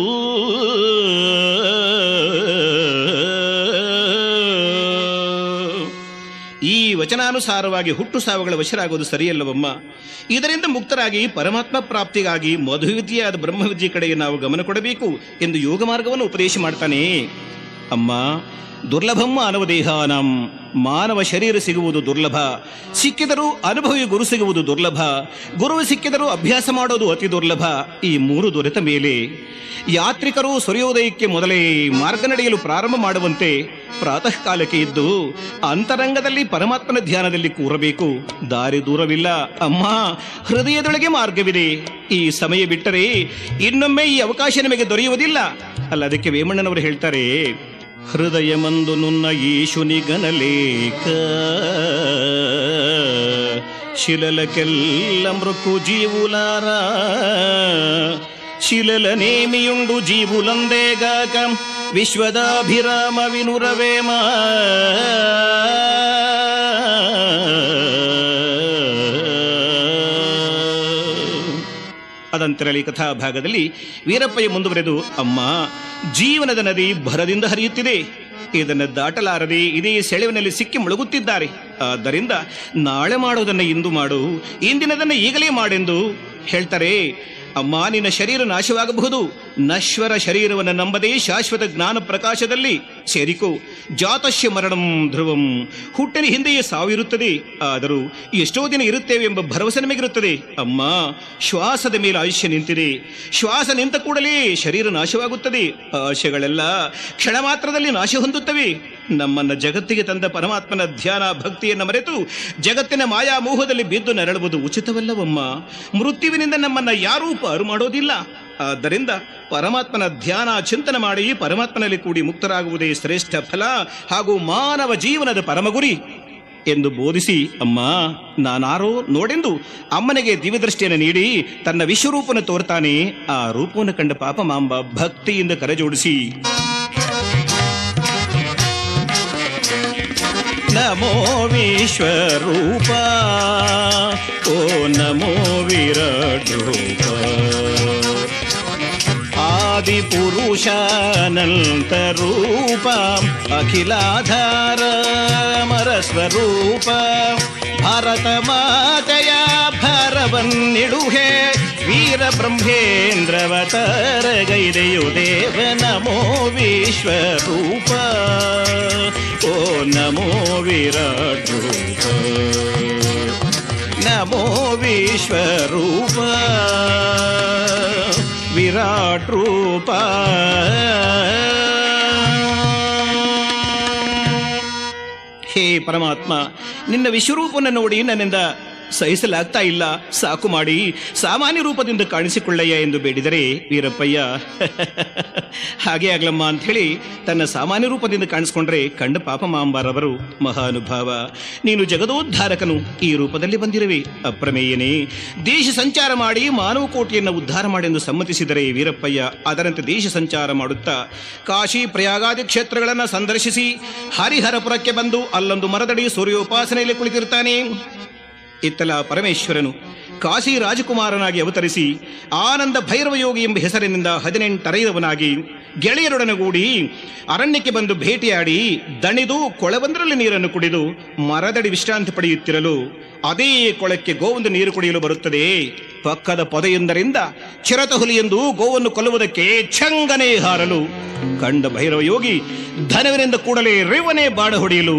S1: ಈ ವಚನಾನುಸಾರವಾಗಿ ಹುಟ್ಟು ಸಾವುಗಳ ವಶರಾಗುವುದು ಸರಿಯಲ್ಲವಮ್ಮ. ಇದರಿಂದ ಮುಕ್ತರಾಗಿ ಪರಮಾತ್ಮ ಪ್ರಾಪ್ತಿಗಾಗಿ ಮಧುವಿದ್ಯೆಯಾದ ಬ್ರಹ್ಮವಿದ್ಯೆ ಕಡೆಗೆ ನಾವು ಗಮನ ಕೊಡಬೇಕು ಎಂದು ಯೋಗ ಮಾರ್ಗವನ್ನು ಉಪದೇಶ ಮಾಡ್ತಾನೆ. ಅಮ್ಮ, ದುರ್ಲಭಂ ಮಾನವ ದೇಹಾನಂ, ಮಾನವ ಶರೀರ ಸಿಗುವುದು ದುರ್ಲಭ, ಸಿಕ್ಕಿದರೂ ಅನುಭವಿ ಗುರು ಸಿಗುವುದು ದುರ್ಲಭ, ಗುರು ಸಿಕ್ಕಿದರೂ ಅಭ್ಯಾಸ ಮಾಡೋದು ಅತಿ ದುರ್ಲಭ. ಈ ಮೂರು ದೊರೆತ ಮೇಲೆ ಯಾತ್ರಿಕರು ಸೂರ್ಯೋದಯಕ್ಕೆ ಮೊದಲೇ ಮಾರ್ಗ ನಡೆಯಲು ಪ್ರಾರಂಭ ಮಾಡುವಂತೆ ಪ್ರಾತಃ ಕಾಲಕ್ಕೆ ಇದ್ದು ಅಂತರಂಗದಲ್ಲಿ ಪರಮಾತ್ಮನ ಧ್ಯಾನದಲ್ಲಿ ಕೂರಬೇಕು. ದಾರಿ ದೂರವಿಲ್ಲ ಅಮ್ಮ, ಹೃದಯದೊಳಗೆ ಮಾರ್ಗವಿದೆ. ಈ ಸಮಯ ಬಿಟ್ಟರೆ ಇನ್ನೊಮ್ಮೆ ಈ ಅವಕಾಶ ನಮಗೆ ದೊರೆಯುವುದಿಲ್ಲ ಅಲ್ಲ. ಅದಕ್ಕೆ ವೇಮಣ್ಣನವರು ಹೇಳ್ತಾರೆ, ಹೃದಯಮಂದು ನುನ್ನ ಈಶುನಿಗನಲೇಕ ಶಿಲಲಕೆಲ್ಲ ಮೃಕು ಜೀವುಲಾರ ಶಿಲಲ ನೇಮಿಯುಂಡು ಜೀವುಲಂದೇಗಾಕ ವಿಶ್ವದಾಭಿರಾಮ ವಿನುರವೇಮ ಅದಂತರಲಿ ಕಥಾಭಾಗದಲ್ಲಿ ವೀರಪ್ಪಯ್ಯ ಮುಂದುವರೆದು, ಅಮ್ಮ, ಜೀವನದ ನದಿ ಭರದಿಂದ ಹರಿಯುತ್ತಿದೆ, ಇದನ್ನು ದಾಟಲಾರದೆ ಇದೇ ಸೆಳೆವಿನಲ್ಲಿ ಸಿಕ್ಕಿ ಮುಳುಗುತ್ತಿದ್ದಾರೆ. ಆದ್ದರಿಂದ ನಾಳೆ ಮಾಡೋದನ್ನು ಇಂದು ಮಾಡು, ಇಂದಿನದನ್ನು ಈಗಲೇ ಮಾಡೆಂದು ಹೇಳ್ತಾರೆ. ಅಮ್ಮ, ನಿನ್ನ ಶರೀರ ನಾಶವಾಗಬಹುದು, ನಶ್ವರ ಶರೀರವನ್ನು ನಂಬದೇ ಶಾಶ್ವತ ಜ್ಞಾನ ಪ್ರಕಾಶದಲ್ಲಿ ಸೇರಿಕೋ. ಜಾತಶ್ಯ ಮರಣಂ ಧ್ರುವಂ, ಹುಟ್ಟಿನ ಹಿಂದೆಯೇ ಸಾವಿರುತ್ತದೆ, ಆದರೂ ಎಷ್ಟೋ ದಿನ ಇರುತ್ತೇವೆ ಎಂಬ ಭರವಸೆ ನಮಗಿರುತ್ತದೆ. ಅಮ್ಮ, ಶ್ವಾಸದ ಮೇಲೆ ಆಯುಷ್ಯ ನಿಂತಿದೆ, ಶ್ವಾಸ ನಿಂತ ಕೂಡಲೇ ಶರೀರ ನಾಶವಾಗುತ್ತದೆ. ಆಶೆಗಳೆಲ್ಲ ಕ್ಷಣ ಮಾತ್ರದಲ್ಲಿ ನಾಶ ಹೊಂದುತ್ತವೆ. ನಮ್ಮನ್ನ ಜಗತ್ತಿಗೆ ತಂದ ಪರಮಾತ್ಮನ ಧ್ಯಾನ ಭಕ್ತಿಯನ್ನು ಮರೆತು ಜಗತ್ತಿನ ಮಾಯಾ ಮೋಹದಲ್ಲಿ ಬಿದ್ದು ನರಳುವುದು ಉಚಿತವಲ್ಲವಮ್ಮ. ಮೃತ್ಯುವಿನಿಂದ ನಮ್ಮನ್ನ ಯಾರೂ ಪಾರು ಮಾಡೋದಿಲ್ಲ. ಆದ್ದರಿಂದ ಪರಮಾತ್ಮನ ಧ್ಯಾನ ಚಿಂತನೆ ಮಾಡಿ ಪರಮಾತ್ಮನಲ್ಲಿ ಕೂಡಿ ಮುಕ್ತರಾಗುವುದೇ ಶ್ರೇಷ್ಠ ಫಲ ಹಾಗೂ ಮಾನವ ಜೀವನದ ಪರಮಗುರಿ ಎಂದು ಬೋಧಿಸಿ, ಅಮ್ಮ, ನಾನಾರೋ ನೋಡೆಂದು ಅಮ್ಮನಿಗೆ ದಿವ್ಯದೃಷ್ಟಿಯನ್ನು ನೀಡಿ ತನ್ನ ವಿಶ್ವರೂಪನ ತೋರ್ತಾನೆ. ಆ ರೂಪವನ್ನು ಕಂಡ ಪಾಪ ಮಾಂಬ ಭಕ್ತಿಯಿಂದ ಕರೆಜೋಡಿಸಿ, ನಮೋ ವಿಶ್ವರೂಪ, ಓ ನಮೋ ವಿರಾಟ್ ರೂಪ, ಆದಿಪುರುಷಾನಂತ ರೂಪ, ಅಖಿಲಾಧಾರ ಮರಸ್ವರೂಪ, ಭಾರತ ಮಾತೆಯ ಭಾರವನ್ನಿಡುಹೆ, ವೀರ ಬ್ರಹ್ಮೇಂದ್ರವತಾರಗೈದೆಯು ದೇವ. ನಮೋ ವಿಶ್ವರೂಪ, ಓ ನಮೋ ವಿರಾಟ್ ರೂಪ, ನಮೋ ವಿಶ್ವರೂಪ ವಿರಾಟ್ ರೂಪ. ಹೇ ಪರಮಾತ್ಮ, ನಿನ್ನ ವಿಶ್ವರೂಪವನ್ನು ನೋಡಿ ನನ್ನಿಂದ ಸಹಿಸಲಾಗ್ತಾ ಇಲ್ಲ, ಸಾಕು ಮಾಡಿ ಸಾಮಾನ್ಯ ರೂಪದಿಂದ ಕಾಣಿಸಿಕೊಳ್ಳಯ್ಯ ಎಂದು ಬೇಡಿದರೆ ವೀರಪ್ಪಯ್ಯ ಹಾಗೆ ಆಗ್ಲಮ್ಮ ಅಂತ ಹೇಳಿ ತನ್ನ ಸಾಮಾನ್ಯ ರೂಪದಿಂದ ಕಾಣಿಸಿಕೊಂಡ್ರೆ ಕಂಡ ಪಾಪ ಮಾಂಬಾರವರು, ಮಹಾನುಭಾವ, ನೀನು ಜಗದೋದ್ಧಾರಕನು, ಈ ರೂಪದಲ್ಲಿ ಬಂದಿರುವೆ, ಅಪ್ರಮೇಯನೇ, ದೇಶ ಸಂಚಾರ ಮಾಡಿ ಮಾನವ ಕೋಟಿಯನ್ನು ಉದ್ಧಾರ ಮಾಡೆಂದು ಸಮ್ಮತಿಸಿದರೆ ವೀರಪ್ಪಯ್ಯ ಅದರಂತೆ ದೇಶ ಸಂಚಾರ ಮಾಡುತ್ತಾ ಕಾಶಿ ಪ್ರಯಾಗಾದಿ ಕ್ಷೇತ್ರಗಳನ್ನು ಸಂದರ್ಶಿಸಿ ಹರಿಹರಪುರಕ್ಕೆ ಬಂದು ಅಲ್ಲೊಂದು ಮರದಡಿ ಸೂರ್ಯೋಪಾಸನೆಯಲ್ಲಿ ಕುಳಿತಿರ್ತಾನೆ. ಇತ್ತಲ ಪರಮೇಶ್ವರನು ಕಾಶಿ ರಾಜಕುಮಾರನಾಗಿ ಅವತರಿಸಿ ಆನಂದ ಭೈರವ ಯೋಗಿ ಎಂಬ ಹೆಸರಿನಿಂದ 18 ಅರೈದವನಾಗಿ ಗೆಳೆಯರೊಡನೆಗೂಡಿ ಅರಣ್ಯಕ್ಕೆ ಬಂದು ಭೇಟಿಯಾಡಿ ದಣಿದು ಕೊಳವೊಂದರಲ್ಲಿ ನೀರನ್ನು ಕುಡಿದು ಮರದಡಿ ವಿಶ್ರಾಂತಿ ಪಡೆಯುತ್ತಿರಲು ಅದೇ ಕೊಳಕ್ಕೆ ಗೋವೊಂದು ನೀರು ಕುಡಿಯಲು ಬರುತ್ತದೆ. ಪಕ್ಕದ ಪೊದೆಯೊಂದರಿಂದ ಚಿರತ ಹುಲಿಯೆಂದು ಗೋವನ್ನು ಕೊಲ್ಲುವುದಕ್ಕೆ ಛಂಗನೆ ಹಾರಲು ಕಂಡ ಭೈರವ ಯೋಗಿ ಧನವಿನಿಂದ ಕೂಡಲೇ ರೇವನೆ ಬಾಣ ಹೊಡೆಯಲು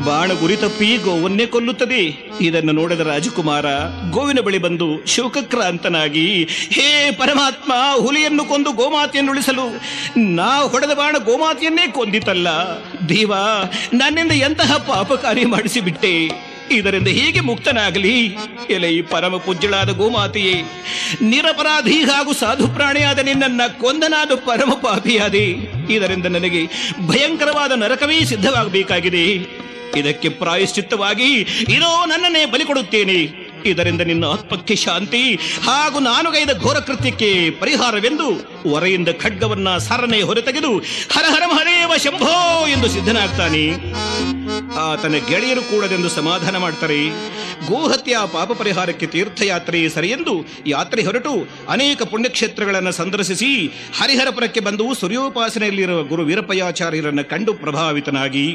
S1: ಬಾಣ ಗುರಿ ತಪ್ಪಿ ಗೋವನ್ನೇ ಕೊಲ್ಲುತ್ತದೆ. ಇದನ್ನು ನೋಡಿದ ರಾಜಕುಮಾರ ಗೋವಿನ ಬಳಿ ಬಂದು ಶೋಕಕ್ರಾಂತನಾಗಿ, ಹೇ ಪರಮಾತ್ಮ, ಹುಲಿಯನ್ನು ಕೊಂದು ಗೋಮಾತೆಯನ್ನು ಉಳಿಸಲು ನಾ ಹೊಡೆದ ಬಾಣ ಗೋಮಾತೆಯನ್ನೇ ಕೊಂದಿತಲ್ಲ. ದೇವ, ನನ್ನಿಂದ ಎಂತಹ ಪಾಪ ಕಾರ್ಯ ಮಾಡಿಸಿಬಿಟ್ಟೆ, ಇದರಿಂದ ಹೇಗೆ ಮುಕ್ತನಾಗಲಿ? ಎಲೆ ಈ ಪರಮ ಪೂಜ್ಯಳಾದ ಗೋಮಾತೆಯೇ, ನಿರಪರಾಧಿ ಹಾಗೂ ಸಾಧು ಪ್ರಾಣಿಯಾದ ನಿನ್ನನ್ನ ಕೊಂದನಾದ ಪರಮ ಪಾಪಿಯಾದೆ. ಇದರಿಂದ ನನಗೆ ಭಯಂಕರವಾದ ನರಕವೇ ಸಿದ್ಧವಾಗಬೇಕಾಗಿದೆ. ಇದಕ್ಕೆ ಪ್ರಾಯಶ್ಚಿತ್ತವಾಗಿ ಇದೋ ನನ್ನನ್ನೇ ಬಲಿ ಕೊಡುತ್ತೇನೆ. ಇದರಿಂದ ನಿನ್ನ ಆತ್ಮಕ್ಕೆ ಶಾಂತಿ ಹಾಗೂ ನಾನು ಗೈದ ಘೋರ ಕೃತ್ಯಕ್ಕೆ ಪರಿಹಾರವೆಂದು ಹೊರೆಯಿಂದ ಖಡ್ಗವನ್ನ ಸರನೆ ಹೊರತೆಗೆದು ಹರ ಹರ ಮಹದೇವ ಶಂಭೋ ಎಂದು ಸಿದ್ಧನಾಗ್ತಾನೆ. ಆತನ ಗೆಳೆಯರು ಕೂಡದೆಂದು ಸಮಾಧಾನ ಮಾಡ್ತಾರೆ. ಗೋಹತ್ಯ ಪಾಪ ಪರಿಹಾರಕ್ಕೆ ತೀರ್ಥಯಾತ್ರೆ ಸರಿ ಎಂದು ಯಾತ್ರೆ ಹೊರಟು ಅನೇಕ ಪುಣ್ಯಕ್ಷೇತ್ರಗಳನ್ನು ಸಂದರ್ಶಿಸಿ ಹರಿಹರಪುರಕ್ಕೆ ಬಂದು ಸೂರ್ಯೋಪಾಸನೆಯಲ್ಲಿರುವ ಗುರು ವೀರಪ್ಪಯಾಚಾರ್ಯರನ್ನು ಕಂಡು ಪ್ರಭಾವಿತನಾಗಿ,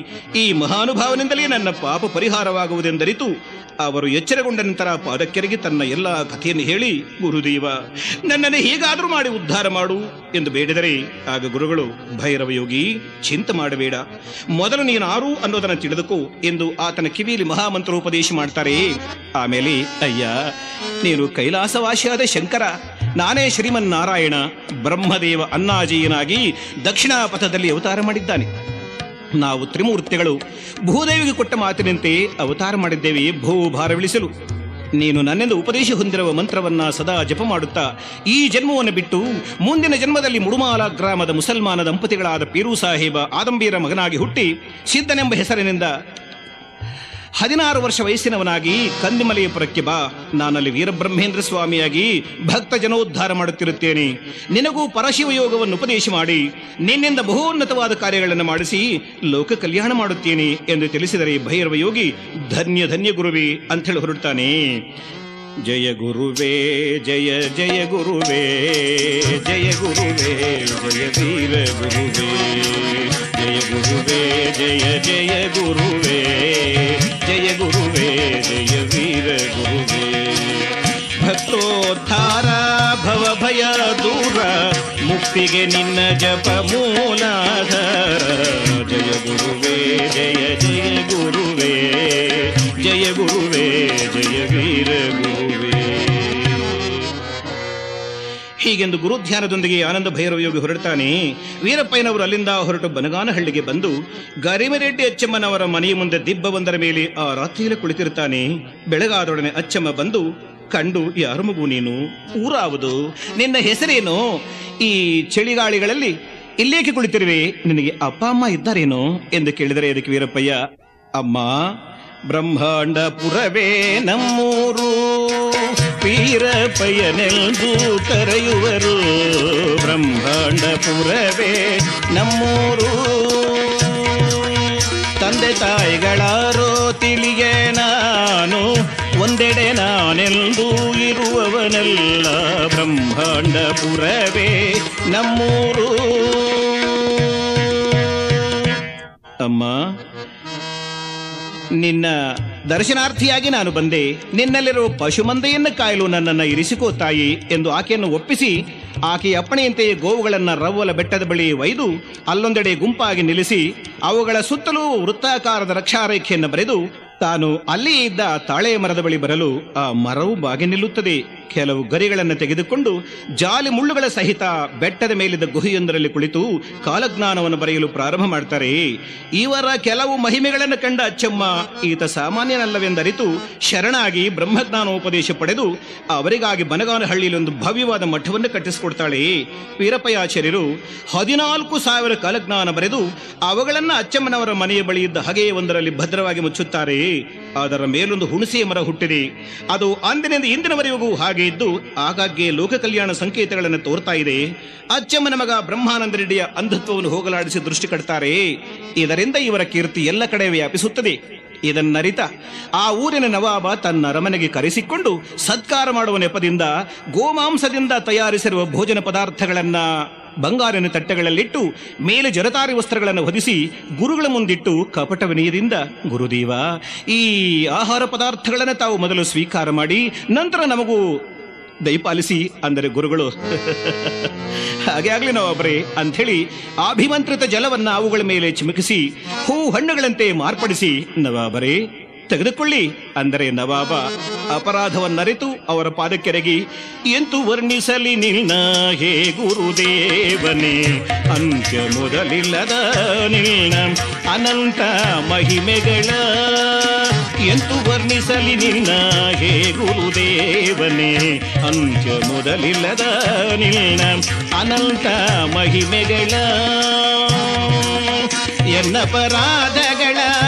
S1: ಈ ಮಹಾನುಭಾವನಿಂದಲೇ ನನ್ನ ಪಾಪ ಪರಿಹಾರವಾಗುವುದೆಂದರಿತು ಅವರು ಎಚ್ಚರಗೊಂಡ ನಂತರ ಪಾದಕ್ಕೆರಗಿ ತನ್ನ ಎಲ್ಲ ಕಥೆಯನ್ನು ಹೇಳಿ, ಗುರುದೇವ, ನನ್ನನ್ನು ಹೇಗಾದರೂ ಮಾಡಿ ಉದ್ಧಾರ ಮಾಡು ಎಂದು ಬೇಡಿದರೆ ಆಗ ಗುರುಗಳು, ಭೈರವ ಯೋಗಿ, ಚಿಂತೆ ಮಾಡಬೇಡ, ಮೊದಲು ನೀನಾರು ಅನ್ನೋದನ್ನು ತಿಳಿದುಕೋ ಎಂದು ಆತನ ಕಿವಿಯಲ್ಲಿ ಮಹಾಮಂತ್ರೋಪದೇಶ ಮಾಡ್ತಾರೆ. ಆಮೇಲೆ, ಅಯ್ಯ, ನೀನು ಕೈಲಾಸವಾಸಿಯಾದ ಶಂಕರ, ನಾನೇ ಶ್ರೀಮನ್ನಾರಾಯಣ ಬ್ರಹ್ಮದೇವ ಅನ್ನಾಜೀಯನಾಗಿ ದಕ್ಷಿಣ ಪಥದಲ್ಲಿ ಅವತಾರ ಮಾಡಿದ್ದಾನೆ. ನಾವು ತ್ರಿಮೂರ್ತಿಗಳು ಭೂದೇವಿಗೆ ಕೊಟ್ಟ ಮಾತಿನಂತೆ ಅವತಾರ ಮಾಡಿದ್ದೇವೆ ಭೂಭಾರವಿಳಿಸಲು. ನೀನು ನನ್ನಿಂದ ಉಪದೇಶ ಹೊಂದಿರುವ ಮಂತ್ರವನ್ನ ಸದಾ ಜಪ ಮಾಡುತ್ತಾ ಈ ಜನ್ಮವನ್ನು ಬಿಟ್ಟು ಮುಂದಿನ ಜನ್ಮದಲ್ಲಿ ಮುಡುಮಾಲ ಗ್ರಾಮದ ಮುಸಲ್ಮಾನ ದಂಪತಿಗಳಾದ ಪೀರು ಸಾಹೇಬ ಆದಂಬೀರ ಮಗನಾಗಿ ಹುಟ್ಟಿ ಸಿದ್ಧನೆಂಬ ಹೆಸರಿನಿಂದ 16 ವರ್ಷ ವಯಸ್ಸಿನವನಾಗಿ ಕಂದಿಮಲೆಯಪುರಕ್ಕೆ ಬಾ. ನಾನಲ್ಲಿ ವೀರಬ್ರಹ್ಮೇಂದ್ರ ಸ್ವಾಮಿಯಾಗಿ ಭಕ್ತ ಜನೋದ್ಧಾರ ಮಾಡುತ್ತಿರುತ್ತೇನೆ. ನಿನಗೂ ಪರಶಿವ ಯೋಗವನ್ನು ಉಪದೇಶ ಮಾಡಿ ನಿನ್ನಿಂದ ಬಹುನ್ನತವಾದ ಕಾರ್ಯಗಳನ್ನು ಮಾಡಿಸಿ ಲೋಕ ಕಲ್ಯಾಣ ಮಾಡುತ್ತೇನೆ ಎಂದು ತಿಳಿಸಿದರೆ ಭೈರವ ಯೋಗಿ, ಧನ್ಯ ಧನ್ಯ ಗುರುವೇ ಅಂಥೇಳಿ ಹೊರಡ್ತಾನೆ. ಜಯ ಗುರುವೇ ಜಯ ಜಯ ಗುರುವೇ, ಜಯ ಗುರುವೇ ಜಯ ವೀರ ಗುರುವೇ, ಜಯ ಗುರುವೇ ಜಯ ಜಯ ಗುರುವೇ, ಜಯ ಗುರುವೇ ಜಯ ವೀರ ಗುರುವೇ. ಭಕ್ತೋದ್ಧಾರ ಭವ ಭಯ ದೂರ, ಮುಕ್ತಿಗೆ ನಿನ್ನ ಜಪ ಮೂಲಾಧಾರ. ಜಯ ಗುರುವೇ ಜಯ ಜಯ ಗುರುವೇ, ಜಯ ಗುರುವೇ ಜಯ ವೀರ ಗುರುವೇ. ಹೀಗೆಂದು ಗುರುಧ್ಯಾನದೊಂದಿಗೆ ಆನಂದ ಭೈರವ ಯೋಗಿ ಹೊರಡ್ತಾನೆ. ವೀರಪ್ಪಯ್ಯನವರು ಅಲ್ಲಿಂದ ಹೊರಟು ಬನಗಾನಹಳ್ಳಿಗೆ ಬಂದು ಗರಿಮರೆಡ್ಡಿ ಅಚ್ಚಮ್ಮನವರ ಮನೆಯ ಮುಂದೆ ದಿಬ್ಬವೊಂದರ ಮೇಲೆ ಆ ರಾತ್ರಿಯಲ್ಲಿ ಕುಳಿತಿರ್ತಾನೆ. ಬೆಳಗಾದೊಡನೆ ಅಚ್ಚಮ್ಮ ಬಂದು ಕಂಡು, ಯಾರು ಮಗು ನೀನು? ಊರಾವುದು? ನಿನ್ನ ಹೆಸರೇನು? ಈ ಚಳಿಗಾಳಿಗಳಲ್ಲಿ ಇಲ್ಲೇಕೆ ಕುಳಿತಿರುವೆ? ನಿನಗೆ ಅಪ್ಪ ಅಮ್ಮ ಇದ್ದಾರೇನೋ ಎಂದು ಕೇಳಿದರೆ ಅದಕ್ಕೆ ವೀರಪ್ಪಯ್ಯ, ಅಮ್ಮ, ಬ್ರಹ್ಮಾಂಡಪುರವೇ ನಮ್ಮೂರು, ವೀರಪ್ಪಯ್ಯನೆಂದು ಕರೆಯುವರು. ಬ್ರಹ್ಮಾಂಡಪುರವೇ ನಮ್ಮೂರು, ತಂದೆ ತಾಯಿಗಳಾರೋ ತಿಳಿಯೇ ನಾನು, ಒಂದೆಡೆ ನಾನೆಂದು ಇರುವವನಲ್ಲ. ಬ್ರಹ್ಮಾಂಡಪುರವೇ ನಮ್ಮೂರು. ಅಮ್ಮ, ನಿನ್ನ ದರ್ಶನಾರ್ಥಿಯಾಗಿ ನಾನು ಬಂದೆ. ನಿನ್ನಲ್ಲಿರುವ ಪಶುಮಂದೆಯನ್ನು ಕಾಯಲು ನನ್ನನ್ನು ಇರಿಸಿಕೋ ತಾಯಿ ಎಂದು ಆಕೆಯನ್ನು ಒಪ್ಪಿಸಿ ಆಕೆಯ ಅಪ್ಪಣೆಯಂತೆಯೇ ಗೋವುಗಳನ್ನು ರವ್ವಲ ಬೆಟ್ಟದ ಬಳಿ ಒಯ್ದು ಅಲ್ಲೊಂದೆಡೆ ಗುಂಪಾಗಿ ನಿಲ್ಲಿಸಿ ಅವುಗಳ ಸುತ್ತಲೂ ವೃತ್ತಾಕಾರದ ರಕ್ಷಾರೇಖೆಯನ್ನು ಬರೆದು ತಾನು ಅಲ್ಲಿ ಇದ್ದ ತಾಳೆ ಮರದ ಬಳಿ ಬರಲು ಆ ಮರವು ಬಾಗಿ ನಿಲ್ಲುತ್ತದೆ. ಕೆಲವು ಗರಿಗಳನ್ನು ತೆಗೆದುಕೊಂಡು ಜಾಲಿ ಮುಳ್ಳುಗಳ ಸಹಿತ ಬೆಟ್ಟದ ಮೇಲಿದ್ದ ಗುಹೆಯೊಂದರಲ್ಲಿ ಕುಳಿತು ಕಾಲಜ್ಞಾನವನ್ನು ಬರೆಯಲು ಪ್ರಾರಂಭ ಮಾಡ್ತಾರೆ. ಇವರ ಕೆಲವು ಮಹಿಮೆಗಳನ್ನು ಕಂಡ ಅಚ್ಚಮ್ಮ ಈತ ಸಾಮಾನ್ಯನಲ್ಲವೆಂದರಿತು ಶರಣಾಗಿ ಬ್ರಹ್ಮಜ್ಞಾನೋಪದೇಶ ಪಡೆದು ಅವರಿಗಾಗಿ ಬನಗಾನಹಳ್ಳಿಯಲ್ಲಿ ಒಂದು ಭವ್ಯವಾದ ಮಠವನ್ನು ಕಟ್ಟಿಸಿಕೊಡ್ತಾಳೆ. ವೀರಪ್ಪಯ್ಯಾಚಾರ್ಯರು 14,000 ಕಾಲಜ್ಞಾನ ಬರೆದು ಅವುಗಳನ್ನು ಅಚ್ಚಮ್ಮನವರ ಮನೆಯ ಬಳಿ ಇದ್ದ ಹಗೆಯ ಒಂದರಲ್ಲಿ ಭದ್ರವಾಗಿ ಮುಚ್ಚುತ್ತಾರೆ. ಅದರ ಮೇಲೊಂದು ಹುಣಸೆ ಮರ ಹುಟ್ಟಿದೆ. ಅದು ಅಂದಿನಿಂದ ಇಂದಿನವರೆಗೂ ಹಾಗೆ ಇದ್ದು ಆಗಾಗ್ಗೆ ಲೋಕ ಕಲ್ಯಾಣ ಸಂಕೇತಗಳನ್ನು ತೋರ್ತಾ ಇದೆ. ಅಚ್ಚಮ್ಮನ ಮಗ ಬ್ರಹ್ಮಾನಂದ ರೆಡ್ಡಿಯ ಅಂಧತ್ವವನ್ನು ಹೋಗಲಾಡಿಸಿ ದೃಷ್ಟಿ ಕಟ್ತಾರೆ. ಇದರಿಂದ ಇವರ ಕೀರ್ತಿ ಎಲ್ಲ ಕಡೆ ವ್ಯಾಪಿಸುತ್ತದೆ. ಇದನ್ನರಿತ ಆ ಊರಿನ ನವಾಬ ತನ್ನ ಅರಮನೆಗೆ ಕರೆಸಿಕೊಂಡು ಸತ್ಕಾರ ಮಾಡುವ ನೆಪದಿಂದ ಗೋಮಾಂಸದಿಂದ ತಯಾರಿಸಿರುವ ಭೋಜನ ಪದಾರ್ಥಗಳನ್ನ ಬಂಗಾರಿನ ತಟ್ಟೆಗಳಲ್ಲಿಟ್ಟು ಮೇಲೆ ಜರತಾರಿ ವಸ್ತ್ರಗಳನ್ನು ಹೊದಿಸಿ ಗುರುಗಳ ಮುಂದಿಟ್ಟು ಕಪಟ ವಿನಯದಿಂದ, ಗುರುದೇವ, ಈ ಆಹಾರ ಪದಾರ್ಥಗಳನ್ನು ತಾವು ಮೊದಲು ಸ್ವೀಕಾರ ಮಾಡಿ ನಂತರ ನಮಗೂ ದಯಪಾಲಿಸಿ ಅಂದರೆ ಗುರುಗಳು ಹಾಗೆ ಆಗ್ಲಿ ನವಾಬರೇ ಅಂಥೇಳಿ ಅಭಿಮಂತ್ರಿತ ಜಲವನ್ನ ಅವುಗಳ ಮೇಲೆ ಚಿಮುಕಿಸಿ ಹೂ ಹಣ್ಣುಗಳಂತೆ ಮಾರ್ಪಡಿಸಿ, ನವಾಬರೇ ತೆಗೆದುಕೊಳ್ಳಿ ಅಂದರೆ ನವಾಬ ಅಪರಾಧವನ್ನರಿತು ಅವರ ಪಾದಕ್ಕೆರಗಿ, ಎಂತು ವರ್ಣಿಸಲಿ ನಿನ್ನ ಹೇ ಗುರುದೇವನೇ, ಅಂತ್ಯ ಮೊದಲಿಲ್ಲದ ನಿನ್ನ ಅನಂತ ಮಹಿಮೆಗಳ, ಎಂತು ವರ್ಣಿಸಲಿ ನಿನ್ನ ಹೇ ಗುರುದೇವನೇ, ಅಂತ್ಯ ಮೊದಲಿಲ್ಲದ ನಿನ್ನ ಅನಂತ ಮಹಿಮೆಗಳ, ಎನ್ನಪರಾಧಗಳ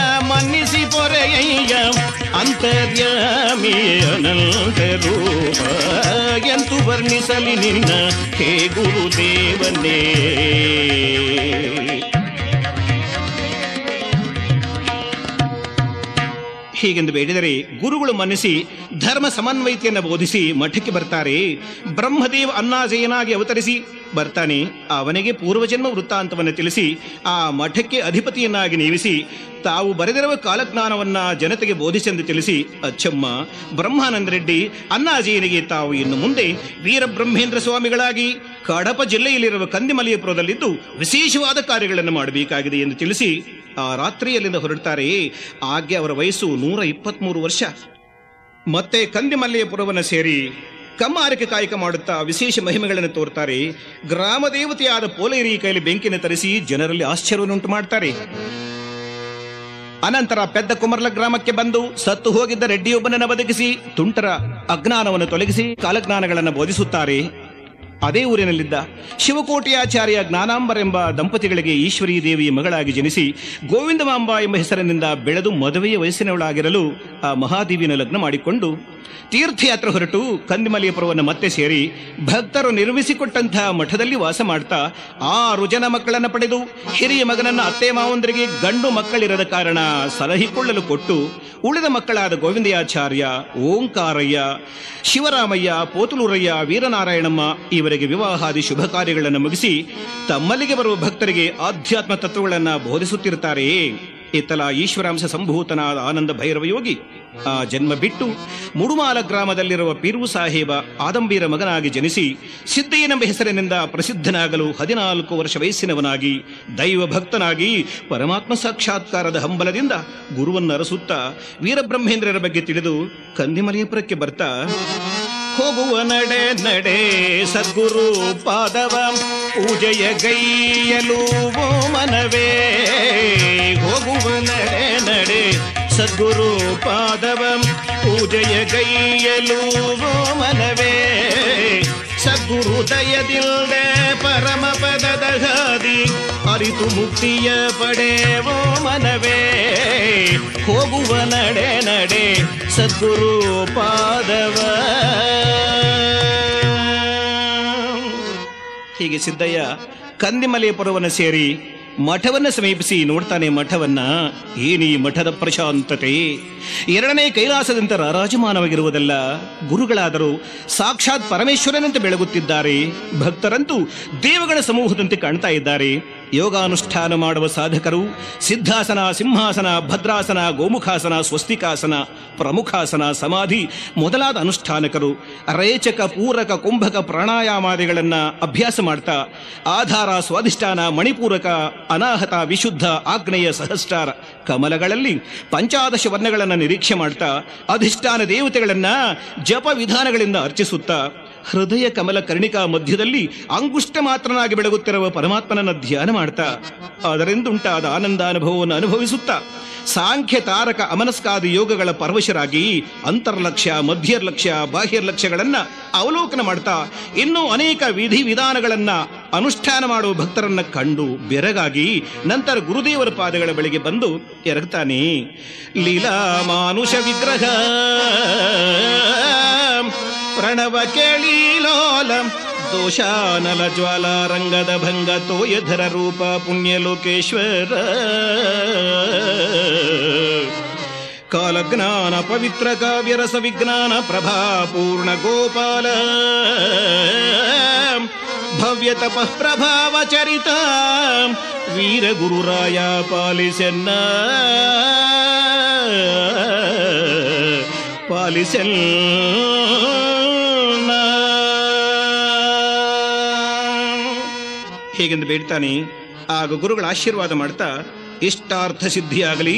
S1: ಮನ್ನಿಸಿ ಪೊರೆಯಯ್ಯ ಅಂತರ್ಯಾಮಿ ಅನಂತ ರೂಪ, ಎಂತು ವರ್ಣಿಸಲಿ ನಿನ್ನ ಹೇ ಗುರುದೇವನೇ. ಹೀಗೆಂದು ಬೇಡಿದರೆ ಗುರುಗಳು ಮನ್ನಿಸಿ ಧರ್ಮ ಸಮನ್ವಯತೆಯನ್ನು ಬೋಧಿಸಿ ಮಠಕ್ಕೆ ಬರ್ತಾರೆ. ಬ್ರಹ್ಮದೇವ ಅನ್ನಾಜಯನಾಗಿ ಅವತರಿಸಿ ಬರ್ತಾನೆ. ಅವನಿಗೆ ಪೂರ್ವಜನ್ಮ ವೃತ್ತಾಂತವನ್ನು ತಿಳಿಸಿ ಆ ಮಠಕ್ಕೆ ಅಧಿಪತಿಯನ್ನಾಗಿ ನೇಮಿಸಿ ತಾವು ಬರೆದಿರುವ ಕಾಲಜ್ಞಾನವನ್ನ ಜನತೆಗೆ ಬೋಧಿಸೆಂದು ತಿಳಿಸಿ, ಅಚ್ಚಮ್ಮ ಬ್ರಹ್ಮಾನಂದ ರೆಡ್ಡಿ ಅನ್ನಾಜಯನಿಗೆ ತಾವು ಇನ್ನು ಮುಂದೆ ವೀರಬ್ರಹ್ಮೇಂದ್ರ ಸ್ವಾಮಿಗಳಾಗಿ ಕಡಪ ಜಿಲ್ಲೆಯಲ್ಲಿರುವ ಕಂದಿಮಲಿಯಪುರದಲ್ಲಿದ್ದು ವಿಶೇಷವಾದ ಕಾರ್ಯಗಳನ್ನು ಮಾಡಬೇಕಾಗಿದೆ ಎಂದು ತಿಳಿಸಿ ಆ ರಾತ್ರಿಯಲ್ಲಿಂದ ಹೊರಡ್ತಾರೆ. ಆಗ್ಗೆ ಅವರ ವಯಸ್ಸು 123 ವರ್ಷ. ಮತ್ತೆ ಕಂದಿಮಲ್ಲೆಯಪುರವನ್ನು ಸೇರಿ ಕಮ್ಮಾರಿಕೆ ಕಾಯಕ ಮಾಡುತ್ತಾ ವಿಶೇಷ ಮಹಿಮೆಗಳನ್ನು ತೋರ್ತಾರೆ. ಗ್ರಾಮ ದೇವತೆಯಾದ ಪೋಲೇರಿ ಕೈಲಿ ಬೆಂಕಿನ ತರಿಸಿ ಜನರಲ್ಲಿ ಆಶ್ಚರ್ಯವನ್ನುಂಟು ಮಾಡ್ತಾರೆ. ಅನಂತರ ಪೆದ್ದ ಕುಮರ್ಲ ಗ್ರಾಮಕ್ಕೆ ಬಂದು ಸತ್ತು ಹೋಗಿದ್ದ ರೆಡ್ಡಿಯೊಬ್ಬನನ್ನು ಬದುಕಿಸಿ ತುಂಟರ ಅಜ್ಞಾನವನ್ನು ತೊಲಗಿಸಿ ಕಾಲಜ್ಞಾನಗಳನ್ನು ಬೋಧಿಸುತ್ತಾರೆ. ಅದೇ ಊರಿನಲ್ಲಿದ್ದ ಶಿವಕೋಟಿಯಾಚಾರ್ಯ ಜ್ಞಾನಾಂಬರೆಂಬ ದಂಪತಿಗಳಿಗೆ ಈಶ್ವರೀ ದೇವಿಯ ಮಗಳಾಗಿ ಜನಿಸಿ ಗೋವಿಂದಮಾಂಬ ಎಂಬ ಹೆಸರಿನಿಂದ ಬೆಳೆದು ಮದುವೆಯ ವಯಸ್ಸಿನವಳಾಗಿರಲು ಆ ಮಹಾದೇವಿಯನ್ನು ಲಗ್ನ ಮಾಡಿಕೊಂಡು ತೀರ್ಥಯಾತ್ರೆ ಹೊರಟು ಕಂದಿಮಲಿಯಪುರವನ್ನು ಮತ್ತೆ ಸೇರಿ ಭಕ್ತರು ನಿರ್ಮಿಸಿಕೊಟ್ಟಂತಹ ಮಠದಲ್ಲಿ ವಾಸ ಮಾಡ್ತಾ 6 ಜನ ಮಕ್ಕಳನ್ನು ಪಡೆದು ಹಿರಿಯ ಮಗನನ್ನ ಅತ್ತೆ ಮಾವಂದರಿಗೆ ಗಂಡು ಮಕ್ಕಳಿರದ ಕಾರಣ ಸಲಹಿಕೊಳ್ಳಲು ಕೊಟ್ಟು ಉಳಿದ ಮಕ್ಕಳಾದ ಗೋವಿಂದಯಾಚಾರ್ಯ, ಓಂಕಾರಯ್ಯ, ಶಿವರಾಮಯ್ಯ, ಪೋತುಲೂರಯ್ಯ, ವೀರನಾರಾಯಣಮ್ಮ ಇವರಿಗೆ ವಿವಾಹಾದಿ ಶುಭ ಕಾರ್ಯಗಳನ್ನು ಮುಗಿಸಿ ತಮ್ಮಲ್ಲಿಗೆ ಬರುವ ಭಕ್ತರಿಗೆ ಆಧ್ಯಾತ್ಮ ತತ್ವಗಳನ್ನು ಬೋಧಿಸುತ್ತಿರುತ್ತಾರೆ. ಇತ್ತಲ ಈಶ್ವರಾಂಶ ಸಂಭೂತನಾದ ಆನಂದ ಭೈರವ ಯೋಗಿ ಆ ಜನ್ಮ ಬಿಟ್ಟು ಮುಡುಮಾಲ ಗ್ರಾಮದಲ್ಲಿರುವ ಪೀರು ಸಾಹೇಬ ಆದಂಬೀರ ಮಗನಾಗಿ ಜನಿಸಿ ಸಿದ್ದಯ್ಯನೆಂಬ ಹೆಸರಿನಿಂದ ಪ್ರಸಿದ್ಧನಾಗಲು 14 ವರ್ಷ ವಯಸ್ಸಿನವನಾಗಿ ದೈವ ಭಕ್ತನಾಗಿ ಪರಮಾತ್ಮ ಸಾಕ್ಷಾತ್ಕಾರದ ಹಂಬಲದಿಂದ ಗುರುವನ್ನು ಅರಸುತ್ತಾ ವೀರಬ್ರಹ್ಮೇಂದ್ರರ ಬಗ್ಗೆ ತಿಳಿದು ಕಂದಿಮಲಿಯಪುರಕ್ಕೆ ಬರ್ತಾ, ಹೋಗುವ ನಡೆ ನಡೆ ಸದ್ಗುರು ಪಾದವ ಪೂಜೆಯ ಗೈಯಲು ಮನವೇ, ಹೋಗುವ ನಡೆ ನಡೆ ಸದ್ಗುರು ಪಾದವ ಪೂಜೆಯ ಗೈಯಲು ಮನವೇ, ಸದ್ಗುರು ದಯದಿಲ್ದೆ ಪರಮ ಪದದ ಹಾದಿ ಅರಿತು ಮುಕ್ತಿಯ ಪಡೆವೋ ಮನವೇ, ಹೋಗುವ ನಡೆ ನಡೆ ಸದ್ಗುರು ಪಾದವ. ಹೀಗೆ ಸಿದ್ದಯ್ಯ ಕಂದಿಮಲಿಯಪುರವನ್ನು ಸೇರಿ ಮಠವನ್ನು ಸಮೀಪಿಸಿ ನೋಡ್ತಾನೆ. ಮಠವನ್ನ ಏನೀ ಮಠದ ಪ್ರಶಾಂತತೆ, 2ನೇ ಕೈಲಾಸದಂತೆ ರಾರಾಜಮಾನವಾಗಿರುವುದಲ್ಲ. ಗುರುಗಳಾದರೂ ಸಾಕ್ಷಾತ್ ಪರಮೇಶ್ವರನಂತೆ ಬೆಳಗುತ್ತಿದ್ದಾರೆ. ಭಕ್ತರಂತೂ ದೇವಗಳ ಸಮೂಹದಂತೆ ಕಾಣ್ತಾ ಇದ್ದಾರೆ. ಯೋಗಾನುಷ್ಠಾನ ಮಾಡುವ ಸಾಧಕರು ಸಿದ್ಧಾಸನ, ಸಿಂಹಾಸನ, ಭದ್ರಾಸನ, ಗೋಮುಖಾಸನ, ಸ್ವಸ್ತಿಕಾಸನ, ಪ್ರಮುಖಾಸನ, ಸಮಾಧಿ ಮೊದಲಾದ ಅನುಷ್ಠಾನಕರು ರೇಚಕ, ಪೂರಕ, ಕುಂಭಕ ಪ್ರಾಣಾಯಾಮಾದಿಗಳನ್ನು ಅಭ್ಯಾಸ ಮಾಡ್ತಾ ಆಧಾರ, ಸ್ವಾಧಿಷ್ಠಾನ, ಮಣಿಪೂರಕ, ಅನಾಹತ, ವಿಶುದ್ಧ, ಆಗ್ನೇಯ, ಸಹಸ್ರಾರ ಕಮಲಗಳಲ್ಲಿ 15 ವರ್ಣಗಳನ್ನು ನಿರೀಕ್ಷೆ ಮಾಡ್ತಾ ಅಧಿಷ್ಠಾನ ದೇವತೆಗಳನ್ನ ಜಪ ವಿಧಾನಗಳಿಂದ ಅರ್ಚಿಸುತ್ತಾ ಹೃದಯ ಕಮಲ ಕರ್ಣಿಕಾ ಮಧ್ಯದಲ್ಲಿ ಅಂಗುಷ್ಟ ಮಾತ್ರನಾಗಿ ಬೆಳಗುತ್ತಿರುವ ಪರಮಾತ್ಮನನ್ನ ಧ್ಯಾನ ಮಾಡ್ತಾ ಅದರಿಂದುಂಟಾದ ಆನಂದಾನುಭವವನ್ನು ಅನುಭವಿಸುತ್ತಾ ಸಾಂಖ್ಯ, ತಾರಕ, ಅಮನಸ್ಕಾದಿ ಯೋಗಗಳ ಪರವಶರಾಗಿ ಅಂತರ್ಲಕ್ಷ್ಯ, ಮಧ್ಯರ್ಲಕ್ಷ್ಯ, ಬಾಹ್ಯರ್ಲಕ್ಷ್ಯಗಳನ್ನ ಅವಲೋಕನ ಮಾಡ್ತಾ ಇನ್ನೂ ಅನೇಕ ವಿಧಿ ವಿಧಾನಗಳನ್ನ ಅನುಷ್ಠಾನ ಮಾಡುವ ಭಕ್ತರನ್ನ ಕಂಡು ಬೆರಗಾಗಿ ನಂತರ ಗುರುದೇವರ ಪಾದಗಳ ಬಳಿಗೆ ಬಂದು ಎರಗ್ತಾನೆ. ಲೀಲಾ ಮಾನುಷ ವಿಗ್ರಹ ಪ್ರಣವ ಕೇಳೀಲೋಲ ದೋಷಾನಲ ಜ್ವಾಲಾ ರಂಗದ ಭಂಗ ತೋಯಧರ ರೂಪ ಪುಣ್ಯಲೋಕೇಶ್ವರ ಕಾಲಜ್ಞಾನ ಪವಿತ್ರ ಕಾವ್ಯರಸ ವಿಜ್ಞಾನ ಪ್ರಭಾ ಪೂರ್ಣ ಗೋಪಾಲ ಭವ್ಯ ತಪಃ ಪ್ರಭಾವ ಚರಿತ ವೀರ ಗುರುರಾಯ ಪಾಲಿಸೆನ್ನ ಹೀಗೆಂದು ಬೇಡ್ತಾನೆ. ಆಗ ಗುರುಗಳ ಆಶೀರ್ವಾದ ಮಾಡ್ತಾ, ಇಷ್ಟಾರ್ಥ ಸಿದ್ಧಿಯಾಗಲಿ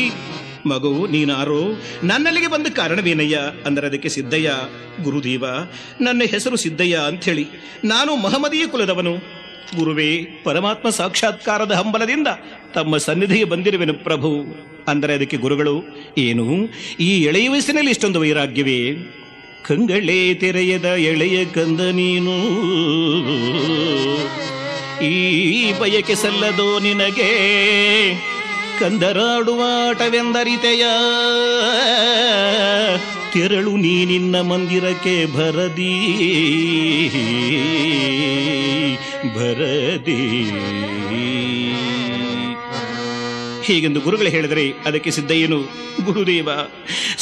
S1: ಮಗು, ನೀನಾರೋ ನನ್ನಲ್ಲಿಗೆ ಬಂದ ಕಾರಣವೇನಯ್ಯ ಅಂದರೆ ಅದಕ್ಕೆ ಸಿದ್ದಯ್ಯ. ಗುರುದೇವ, ನನ್ನ ಹೆಸರು ಸಿದ್ದಯ್ಯ ಅಂಥೇಳಿ, ನಾನು ಮಹಮದೀಯ ಕುಲದವನು. ಗುರುವೇ, ಪರಮಾತ್ಮ ಸಾಕ್ಷಾತ್ಕಾರದ ಹಂಬಲದಿಂದ ತಮ್ಮ ಸನ್ನಿಧಿಗೆ ಬಂದಿರುವೆನು ಪ್ರಭು ಅಂದರೆ ಅದಕ್ಕೆ ಗುರುಗಳು, ಏನು ಈ ಎಳೆಯ ವಯಸ್ಸಿನಲ್ಲಿ ಇಷ್ಟೊಂದು ವೈರಾಗ್ಯವೇ? ಕಂಗಳೇ ತೆರೆಯದ ಎಳೆಯ ಕಂದ ನೀನು, ಈ ಬಯಕೆ ಸಲ್ಲದೋ ನಿನಗೆ, ಕಂದರಾಡುವಾಟವೆಂದರಿತೆಯ, ತೆರಳು ನೀ ನಿನ್ನ ಮಂದಿರಕ್ಕೆ ಭರದಿ ಭರದಿ. ಹೀಗೆಂದು ಗುರುಗಳು ಹೇಳಿದರೆ ಅದಕ್ಕೆ ಸಿದ್ದಯ್ಯನು, ಗುರುದೇವ,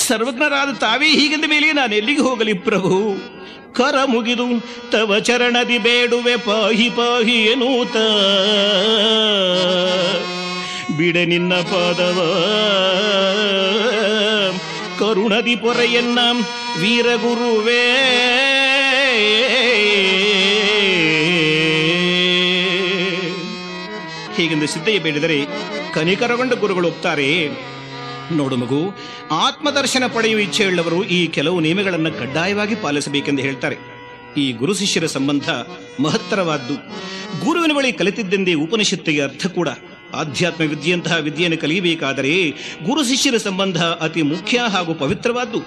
S1: ಸರ್ವಜ್ಞರಾದ ತಾವೇ ಹೀಗೆಂದ ಮೇಲೆ ನಾನು ಎಲ್ಲಿಗೆ ಹೋಗಲಿ ಪ್ರಭು? ಕರ ಮುಗಿದು ತವ ಚರಣದಿ ಬೇಡುವೆ ಪಾಹಿ ಪಾಹಿ ಎನ್ನುತ್ತ, ಬಿಡೆ ನಿನ್ನ ಪಾದವ ಕರುಣದಿ ಪೊರೆಯನ್ನ ವೀರಗುರುವೇ. ಹೀಗೆಂದು ಸಿದ್ದಯ್ಯ ಬೇಡಿದರೆ ಕನಿಕರಗೊಂಡ ಗುರುಗಳು ಒಪ್ತಾರೆ. ನೋಡು ಮಗು, ಆತ್ಮದರ್ಶನ ಪಡೆಯುವ ಇಚ್ಛೆಯುಳ್ಳವರು ಈ ಕೆಲವು ನಿಯಮಗಳನ್ನು ಕಡ್ಡಾಯವಾಗಿ ಪಾಲಿಸಬೇಕೆಂದು ಹೇಳ್ತಾರೆ. ಈ ಗುರು ಶಿಷ್ಯರ ಸಂಬಂಧ ಮಹತ್ತರವಾದ್ದು. ಗುರುವಿನ ಬಳಿ ಕಲಿತಿದ್ದೆಂದೇ ಉಪನಿಷತ್ತಿಗೆ ಅರ್ಥ ಕೂಡ. ಆಧ್ಯಾತ್ಮ ವಿದ್ಯೆಯಂತಹ ವಿದ್ಯೆಯನ್ನು ಕಲಿಯಬೇಕಾದರೆ ಗುರು ಶಿಷ್ಯರ ಸಂಬಂಧ ಅತಿ ಮುಖ್ಯ ಹಾಗೂ ಪವಿತ್ರವಾದ್ದು.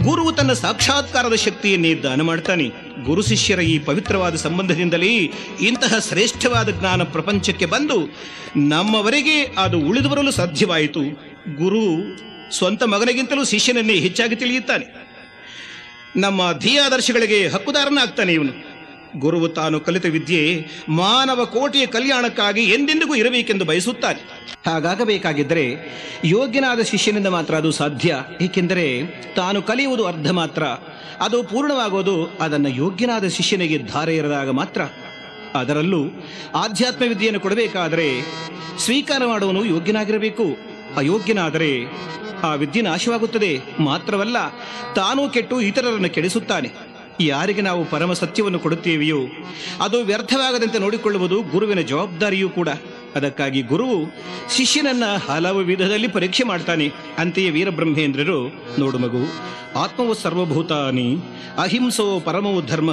S1: ಗುರುವು ತನ್ನ ಸಾಕ್ಷಾತ್ಕಾರದ ಶಕ್ತಿಯನ್ನೇ ದಾನ ಮಾಡ್ತಾನೆ. ಗುರು ಶಿಷ್ಯರ ಈ ಪವಿತ್ರವಾದ ಸಂಬಂಧದಿಂದಲೇ ಇಂತಹ ಶ್ರೇಷ್ಠವಾದ ಜ್ಞಾನ ಪ್ರಪಂಚಕ್ಕೆ ಬಂದು ನಮ್ಮವರೆಗೆ ಅದು ಉಳಿದು ಬರಲು ಸಾಧ್ಯವಾಯಿತು. ಗುರು ಸ್ವಂತ ಮಗನಿಗಿಂತಲೂ ಶಿಷ್ಯನನ್ನೇ ಹೆಚ್ಚಾಗಿ ತಿಳಿಯುತ್ತಾನೆ. ನಮ್ಮ ಧ್ಯೇಯಾದರ್ಶಗಳಿಗೆ ಹಕ್ಕುದಾರನಾಗ್ತಾನೆ ಇವನು. ಗುರುವು ತಾನು ಕಲಿತ ವಿದ್ಯೆ ಮಾನವ ಕೋಟಿಯ ಕಲ್ಯಾಣಕ್ಕಾಗಿ ಎಂದೆಂದಿಗೂ ಇರಬೇಕೆಂದು ಬಯಸುತ್ತಾನೆ. ಹಾಗಾಗಬೇಕಾಗಿದ್ದರೆ ಯೋಗ್ಯನಾದ ಶಿಷ್ಯನಿಂದ ಮಾತ್ರ ಅದು ಸಾಧ್ಯ. ಏಕೆಂದರೆ ತಾನು ಕಲಿಯುವುದು ಅರ್ಧ ಮಾತ್ರ, ಅದು ಪೂರ್ಣವಾಗೋದು ಅದನ್ನು ಯೋಗ್ಯನಾದ ಶಿಷ್ಯನಿಗೆ ಧಾರೆ ಎರೆದಾಗ ಮಾತ್ರ. ಅದರಲ್ಲೂ ಆಧ್ಯಾತ್ಮ ವಿದ್ಯೆಯನ್ನು ಕೊಡಬೇಕಾದರೆ ಸ್ವೀಕಾರ ಮಾಡುವನು ಯೋಗ್ಯನಾಗಿರಬೇಕು. ಅಯೋಗ್ಯನಾದರೆ ಆ ವಿದ್ಯೆ ನಾಶವಾಗುತ್ತದೆ. ಮಾತ್ರವಲ್ಲ, ತಾನೂ ಕೆಟ್ಟು ಇತರರನ್ನು ಕೆಡಿಸುತ್ತಾನೆ. ಯಾರಿಗೆ ನಾವು ಪರಮ ಸತ್ಯವನ್ನು ಕೊಡುತ್ತೇವೆಯೋ ಅದು ವ್ಯರ್ಥವಾಗದಂತೆ ನೋಡಿಕೊಳ್ಳುವುದು ಗುರುವಿನ ಜವಾಬ್ದಾರಿಯೂ ಕೂಡ. ಅದಕ್ಕಾಗಿ ಗುರುವು ಶಿಷ್ಯನನ್ನ ಹಲವು ವಿಧದಲ್ಲಿ ಪರೀಕ್ಷೆ ಮಾಡ್ತಾನೆ. ಅಂತೆಯೇ ವೀರಬ್ರಹ್ಮೇಂದ್ರರು, ನೋಡು ಮಗು, ಆತ್ಮವು ಸರ್ವಭೂತಾನಿ ಅಹಿಂಸೋ ಪರಮೋ ಧರ್ಮ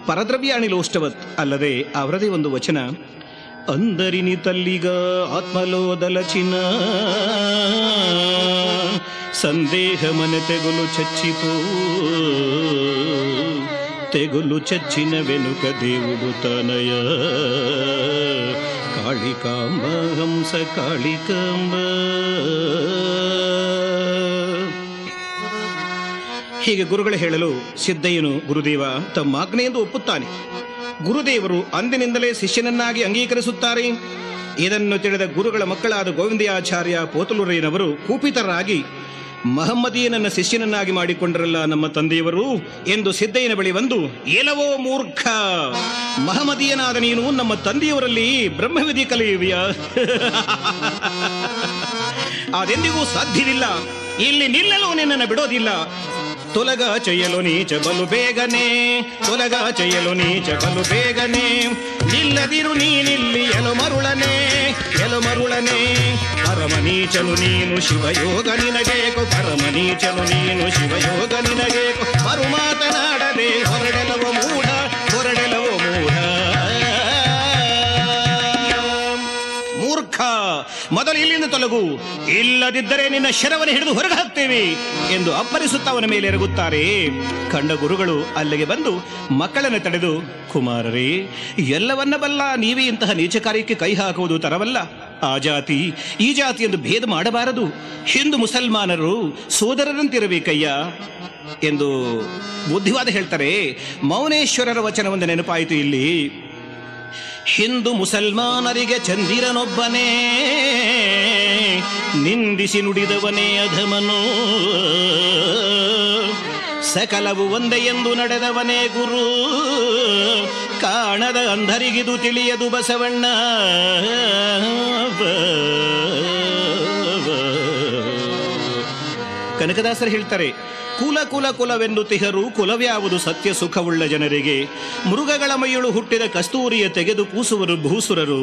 S1: ಪರದ್ರವ್ಯಾಣಿ ಲೋಷ್ಟವತ್ ಅಲ್ಲದೆ ಅವರದೇ ಒಂದು ವಚನ, ಅಂದರಿನಿ ತಲ್ಲಿಗ ಆತ್ಮಲೋದಲಚಿನ ಸಂದೇಹ ಮನೆ ತೆಗುಲು ಚಚ್ಚಿತು, ತೆಗುಲು ಚಚ್ಚಿನ ವೆನುಕ ದೇವುಡು ತನಯ ಕಾಳಿಕಾಂಬ ಹಂಸ ಕಾಳಿಕಾಂಬ. ಹೀಗೆ ಗುರುಗಳು ಹೇಳಲು ಸಿದ್ದಯ್ಯನು ಗುರುದೇವ ತಮ್ಮ ಆಜ್ಞೆಯೆಂದು ಒಪ್ಪುತ್ತಾನೆ. ಗುರುದೇವರು ಅಂದಿನಿಂದಲೇ ಶಿಷ್ಯನನ್ನಾಗಿ ಅಂಗೀಕರಿಸುತ್ತಾರೆ. ಇದನ್ನು ತಿಳಿದ ಗುರುಗಳ ಮಕ್ಕಳಾದ ಗೋವಿಂದಯಾಚಾರ್ಯ ಪೋತಲೂರಯ್ಯನವರು ಕೂಪಿತರಾಗಿ, ಮಹಮ್ಮದೀಯನನ್ನ ಶಿಷ್ಯನನ್ನಾಗಿ ಮಾಡಿಕೊಂಡರಲ್ಲ ನಮ್ಮ ತಂದೆಯವರು ಎಂದು ಸಿದ್ದಯ್ಯನ ಬಳಿ ಬಂದು, ಏಲವೋ ಮೂರ್ಖ, ಮಹಮ್ಮದೀಯನಾದ ನೀನು ನಮ್ಮ ತಂದೆಯವರಲ್ಲಿ ಬ್ರಹ್ಮವಿಧಿ ಕಲಿಯುವಿಯಾ? ಅದೆಂದಿಗೂ ಸಾಧ್ಯವಿಲ್ಲ. ಇಲ್ಲಿ ನಿಲ್ಲಲು ನಿನ್ನನ್ನು ಬಿಡೋದಿಲ್ಲ. ತೊಲಗ ಚೆಯ್ಯಲು ನೀಚ ಬಲು ಬೇಗನೆ, ತೊಲಗ ಚೆಯ್ಯಲು ನೀಚ ಬಲು ಬೇಗನೆ, ನಿಲ್ಲದಿರು ನೀನಿಲ್ಲಿ ಎಲು ಮರುಳನೆ, ಎಲು ಮರುಳನೆ. ಪರಮನೀಚನು ನೀನು ಶಿವಯೋಗ ನಿನಗೇಕೋ, ಪರಮನೀಚನು ನೀನು ಶಿವಯೋಗ ನಿನಗೇಕೋ. ಮರು ಮಾತನಾಡದೆ ಹೊರಡೆಲವ ಮೂಢ, ಹೊರಡೆಲವ ಮೂಢ. ಮೂರ್ಖ, ಮೊದಲು ಇಲ್ಲಿಂದ ತೊಲಗು, ಇಲ್ಲದಿದ್ದರೆ ನಿನ್ನ ಶರವನ್ನು ಹಿಡಿದು ಹೊರಗೆ ಹಾಕ್ತೇವೆ ಎಂದು ಅಪ್ಪರಿಸುತ್ತಾ ಅವನ ಮೇಲೆ ಎರಗುತ್ತಾರೆ. ಕಂಡ ಗುರುಗಳು ಅಲ್ಲಿಗೆ ಬಂದು ಮಕ್ಕಳನ್ನು ತಡೆದು, ಕುಮಾರರೇ, ಎಲ್ಲವನ್ನ ಬಲ್ಲ ನೀವೇ ಇಂತಹ ನೀಚ ಕಾರ್ಯಕ್ಕೆ ಕೈ ಹಾಕುವುದು ತರವಲ್ಲ. ಆ ಜಾತಿ ಈ ಜಾತಿ ಎಂದು ಭೇದ ಮಾಡಬಾರದು. ಹಿಂದೂ ಮುಸಲ್ಮಾನರು ಸೋದರರಂತಿರಬೇಕಯ್ಯ ಎಂದು ಬುದ್ಧಿವಾದ ಹೇಳ್ತಾರೆ. ಮೌನೇಶ್ವರರ ವಚನವೊಂದು ನೆನಪಾಯಿತು ಇಲ್ಲಿ. ಹಿಂದೂ ಮುಸಲ್ಮಾನರಿಗೆ ಚಂದಿರನೊಬ್ಬನೇ, ನಿಂದಿಸಿ ನುಡಿದವನೇ ಅಧಮನು, ಸಕಲವು ಒಂದೇ ಎಂದು ನಡೆದವನೇ ಗುರು, ಕಾಣದ ಅಂಧರಿಗಿದು ತಿಳಿಯದು ಬಸವಣ್ಣ. ಕನಕದಾಸರು ಹೇಳ್ತಾರೆ, ಕುಲ ಕುಲ ಕುಲವೆನ್ನುತಿಹರು, ಕುಲವ್ಯಾವುದು ಸತ್ಯ ಸುಖವುಳ್ಳ ಜನರಿಗೆ. ಮೃಗಗಳ ಮೈಯಳು ಹುಟ್ಟಿದ ಕಸ್ತೂರಿಯ ತೆಗೆದು ಕೂಸುವರು ಭೂಸುರರು.